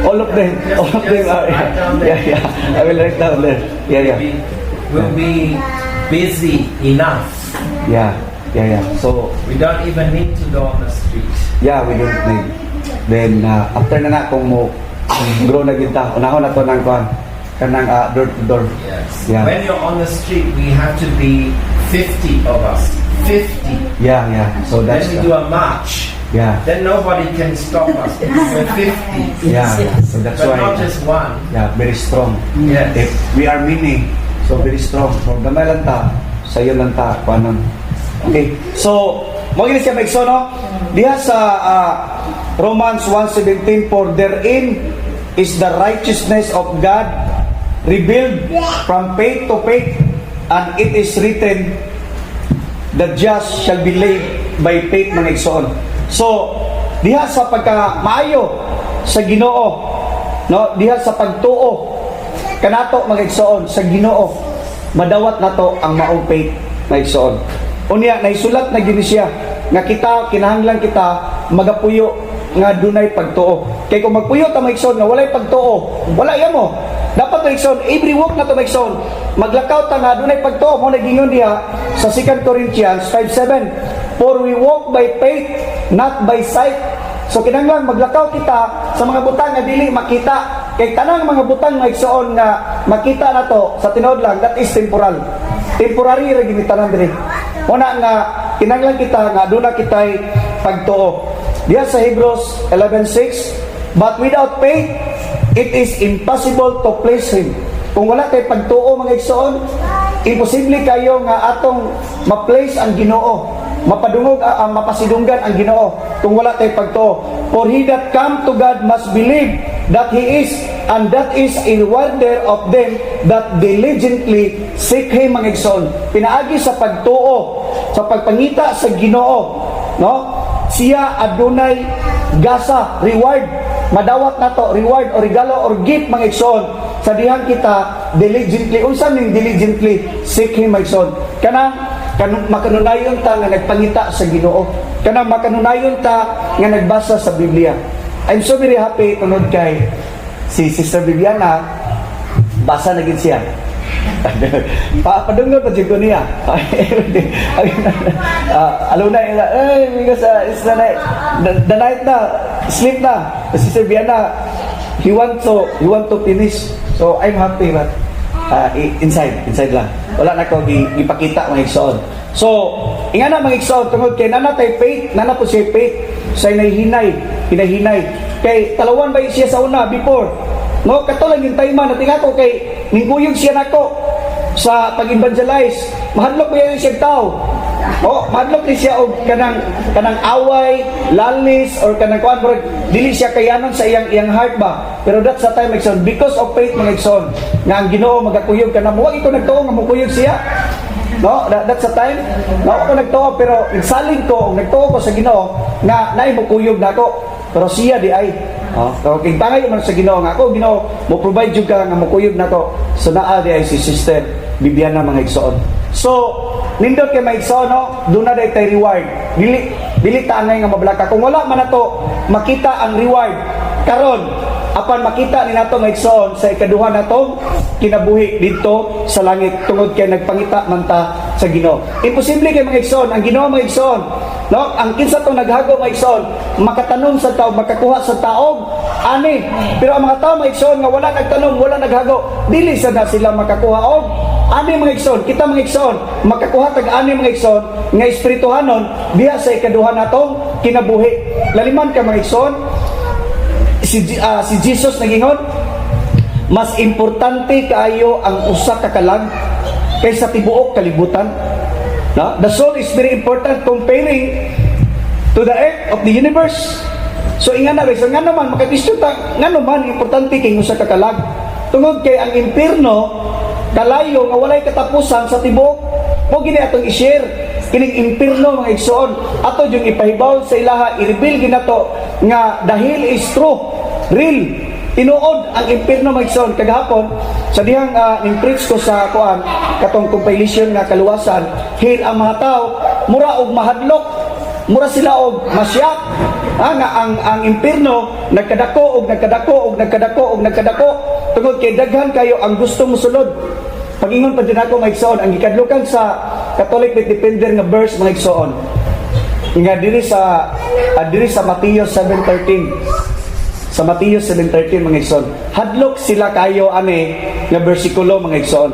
S6: All of them. All of them are.
S2: write down there.
S6: Yeah. I will write down there. Yeah.
S2: We'll be busy enough.
S6: Yeah. So,
S2: We don't even need to go on the street.
S6: yeah, we don't need. Then, after na kung mo grow na kita, unahon na to ng kuan. Kanang door to door.
S2: Yes.
S6: Yeah.
S2: When you're on the street, we have to be 50 of us. 50.
S6: Yeah. So
S2: Then
S6: that's
S2: we do a march.
S6: yeah.
S2: Then nobody can stop us. We're 50.
S6: Yeah. So that's
S2: But
S6: why.
S2: not just one.
S6: Yeah, very strong.
S2: Yes.
S6: If we are many, so very strong. So gamay lang ta, sayo lang ta, kuanon. Okay. So, mo gini siya maigso, no? Diha sa Romans 1:17, for therein is the righteousness of God revealed from faith to faith and it is written, the just shall be lived by faith, mga igsoon. So, diha sa pagka maayo sa Ginoo, no, diha sa pagtuo kanato, mga igsoon, sa Ginoo, madawat nato ang maong faith, mga igsoon. Unya naisulat na gini siya nga kita kinahanglan kita magapuyo nga dunay pagtuo. Kay kung magpuyo ta, mga igsoon, nga walay pagtuo, wala yan mo. Dapat, mga igsoon, every walk na to, mga igsoon, maglakaw ta nga dunay pagtuo. Mo nagingon diha sa 2 Corinthians 5:7, for we walk by faith, not by sight. So kinahanglan maglakaw kita sa mga butang nga dili makita. Kay tanang mga butang, mga igsoon, nga makita na to sa tinuod lang, that is temporal. Temporary ra gini tanan diri. Una nga kinahanglan kita nga aduna kitay pagtuo. Diya sa Hebrews 11:6, but without faith it is impossible to please Him. Kung wala kay pagtuo, mga igsoon, imposible kayo nga atong ma-place ang Ginoo, mapadungog mapasidunggan ang Ginoo kung wala kay pagtuo. For he that come to God must believe that He is, and that is a rewarder of them that diligently seek Him, mga igsoon. Pinaagi sa pagtuo, sa pagpangita sa Ginoo, no? Siya adunay gasa, reward, madawat nato reward o regalo or gift, mga igsoon, sa dihang kita diligently. Unsa ning diligently seek Him, mga igsoon? Kanang makanunayon ta nga nagpangita sa Ginoo, kanang makanunayon ta nga nagbasa sa Biblia. I'm so very happy tunod kay si Sister Viviana, basa na gid siya. Padungod pa jud ko niya. Aluna because it's the night na, sleep na. Sister Viviana, he want to finish. So I'm happy that inside lang. Wala na ko gipakita, mga igsoon. So, ingana, mga igsoon, tungod kay nanatay faith, nana po siya faith, sa hinahinay. Kay talawan ba siya sa una before? No, katulang yung tayman natin ako kay ningkuyog siya nako sa pag-evangelize. Mahadlok ba yan siya tao? Mahadlok ni siya og kanang away, lalis, or kanang kuan, dili siya kayanon sa iyang heart ba. Pero that's the time, igsoon, because of faith, mga igsoon, nga ang Ginoo magakuyog ka na mo. Ito nagtuo nga mukuyog siya. No, that's the time. No, ako nagtuo, pero nagsaling ko, nagtuo ko sa Ginoo nga naimukuyog na ako. Pero siya di ay. So kintangay man sa Ginoo nga ako, Ginoo, mo provide jud ka nga mukuyog na ko. So naa di ay si Sister Viviana, mga igsoon. So nindot kay mga igsoon, no, doon na day tay reward. Dili ta angay nga mablaka. Kung wala man nato makita ang reward karon, apan makita ni nato, mga igsoon, sa ikaduha natong kinabuhi dito sa langit tungod kay nagpangita man ta sa Ginoo. Imposible kay, mga igsoon, ang Ginoo, mga igsoon, no, ang kinsa tong naghago, mga igsoon, makatanom sa tao, makakuha sa taog ani. Pero ang mga tao, mga igsoon, nga wala nagtanom, wala naghago, dili sa na sila makakuha og ani, mga igsoon. Kita, mga igsoon, makakuha tag ani, mga igsoon, nga espirituhanon diha sa ikaduha natong kinabuhi. Laliman ka, mga igsoon, si Jesus nagingon, mas importante kaayo ang usa ka kalag kaysa tibuok kalibutan. No? The soul is very important comparing to the earth of the universe. So ingana guys, nga naman makadisyo ta, nga naman importante kay usa ka kalag. Tungod kay ang impierno kalayo nga walay katapusan sa tibuok. Mo gini atong i-share kining impierno, mga igsoon, ato yung ipahibaw sa ilaha, i-reveal ginato nga dahil is true, real, tinuod ang impierno, mga igsoon. Kagahapon sa dihang ning-preach ko sa kuan katong compilation nga kaluwasan, hil ang mga tao mura og mahadlok, mura sila og masyak nga ang impierno nagkadako tungod kay daghan kayo ang gusto mosulod. Pagingon pa din ako, mga igsoon, ang gikadlukan sa Catholic Defender nga verse, mga igsoon, nga diri sa Mateo 7:13. Sa Mateo 7:13, mga igsoon, hadlok sila kayo ani nga bersikulo, mga igsoon.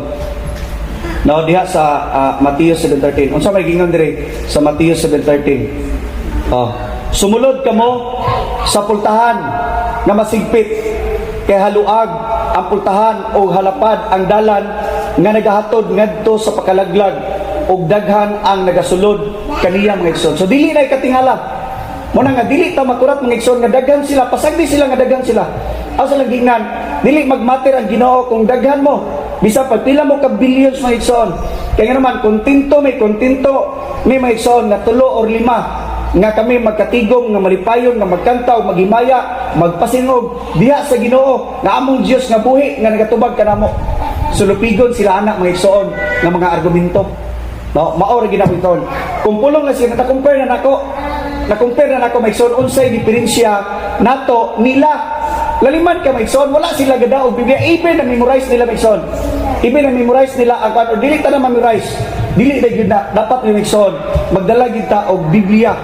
S6: No, diha sa Mateo 7:13. Unsa may gingon diri sa Mateo 7:13? Sumulod kamo sa pultahan nga masigpit, kay haluag ang pultahan o halapad ang dalan nga nagahatod ngadto sa pakalaglag, ug daghan ang nagasulod kaniya, mga igsoon. So dili na katingala. Muna nga dili ta makurat, mga igsoon, nga daghan sila, pasagdi sila nga daghan sila. Asa lang gingnan, dili magmatter ang Ginoo kung daghan mo Bisan pagpila mo ka billions mga igsoon. Kaya nga naman, kontento, may mga igsoon nga 3 or 5 nga kami magkatigom, nga malipayon, nga magkanta, o maghimaya, magpasinog, diha sa Ginoo, nga among Dios nga buhi, nga nagatubag kanamo. Sulupigon sila anak mga igsoon nga mga argumento. No, mao ra ginapiton. Kung pulong na siya na-compare na nako mga igsoon unsay diferensya nato nila. Laliman ka mga igsoon, wala sila gada og Biblia, even na memorize nila mga igsoon. Even na memorize nila ang or dili ta na memorize. Dili na gyud na dapat mga igsoon magdala gyud ta og Biblia.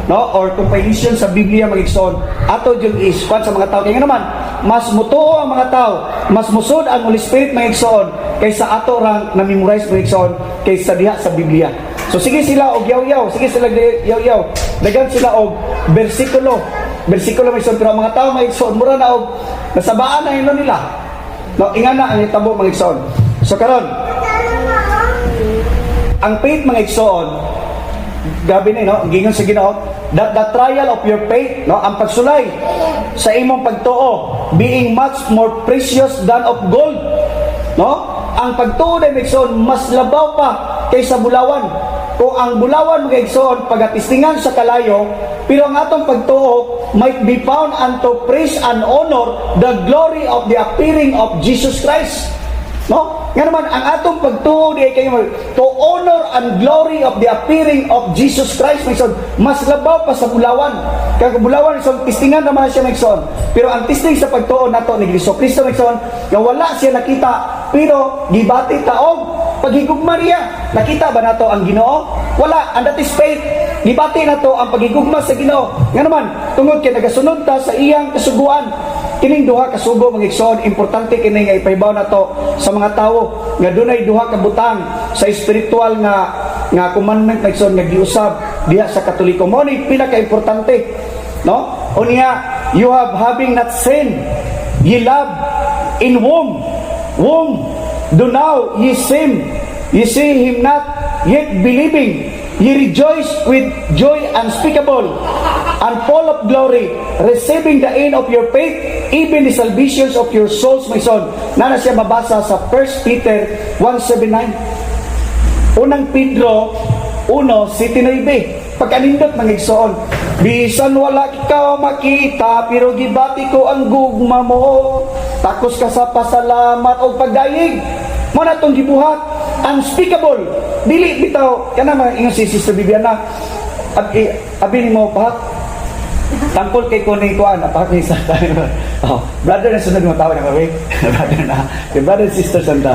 S6: No, or compilation sa Biblia mga igsoon. Ato jud is kwan sa mga tao kay naman mas mutuo ang mga tao, mas musod ang Holy Spirit mga igsoon kaysa ato rang na memorize mga igsoon kaysa diha sa Biblia. So sige sila og yaw-yaw, sige sila yaw-yaw. Dagan sila og bersikulo mga igsoon, pero ang mga tao mga igsoon mura na og nasabaan na ino nila. No, ingana ang itabo mga igsoon. So karon ang faith mga igsoon, gabi na, no? Gingon sa Ginoo, that the trial of your faith, no, ang pagsulay sa imong pagtuo, being much more precious than of gold, no? Ang pagtuo ng igsoon mas labaw pa kaysa bulawan. Kung ang bulawan mga igsoon pagatistingan sa kalayo, pero ang atong pagtuo might be found unto praise and honor the glory of the appearing of Jesus Christ. No? Nga naman, ang atong pagtuo di ay kayo to honor and glory of the appearing of Jesus Christ, mas labaw pa sa bulawan. Kaya bulawan, tistingan naman siya, pero ang tisting sa pagtuo nato ni Kristo nga wala siya nakita, pero gibati taog paghigugma niya. Nakita ba nato ang Ginoo? Wala, and that is faith. Gibati nato ang paghigugma sa Ginoo. Nga naman, tungod kay nagasunod ta sa iyang kasuguan. Kining duha ka sugo mga igsoon, importante kini nga ipahibaw nato sa mga tawo nga dunay duha ka butang sa espiritual nga commandment mga igsoon nga giusab diha sa Katoliko. Mao ni pinaka importante, no? Unya, you have having not sinned, ye love in whom do now ye sin, ye see him not yet believing, ye rejoice with joy unspeakable and full of glory, receiving the end of your faith, even the salvations of your souls, my son. Nana siya mabasa sa 1 Peter 1:7-9. Unang Pedro 1:7-9. Pagkanindot mga igsoon, bisan wala ikaw makita, pero gibati ko ang gugma mo, takos ka sa pasalamat o pagdayig. Mo na itong gibuhat, unspeakable. Dili bitaw, yan naman ingon si Sister Bibiana, abi ni mo pa, tangkol kay kuning kuan apa kay sa brother na sunod mo tawag na kami brother na the brother and sisters and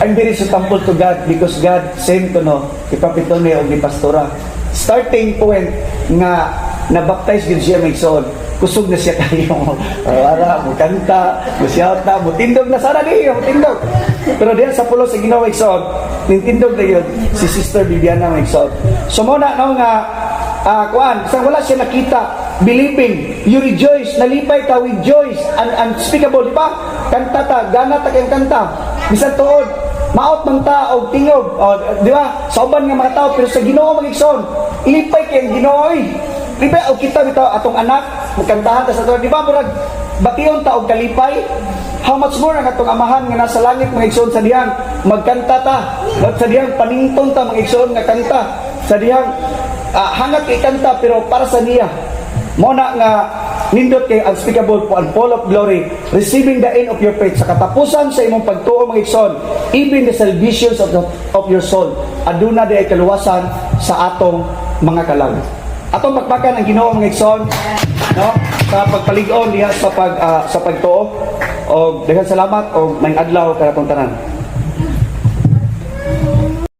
S6: I'm very so thankful to God because God sent to no ipapito niya og ni pastora starting point nga na-baptize gid siya may igsoon kusog na siya kayo ara mo kanta mo shout na mo tindog na sana ni mo tindog pero diyan sa pulo sa Ginoo igsoon nintindog na yun si Sister Bibiana may igsoon so mo na no nga kuan sa wala siya nakita believing, you rejoice, nalipay ka with joy, unspeakable, di ba? Kanta ta, gana ta kayong kanta. Bisan tuod, maot mang ta og tingog, di ba? Sa uban nga mga tao, pero sa Ginoo mag-igsoon, ilipay kayong Ginoo, lipay og kita bitaw atong anak, magkantahan ta sa tuod, di ba? Murag bation ta og kalipay. How much more ang atong amahan nga nasa langit mga igsoon sa dihang magkanta ta, sa dihang panington ta mga igsoon nga kanta, sa dihang hangat kay kanta pero para sa niya. Mona nga nindot kay unspeakable and full of glory, receiving the end of your faith sa katapusan sa imong pagtuo mga igsoon, even the salvations of your soul. Aduna di ay kaluwasan sa atong mga kalag. Atong bakbakan ang Ginoo mga igsoon, no? Sa pagpalig-on diha sa pagtuo og daghang salamat og maayong adlaw kanatong tanan.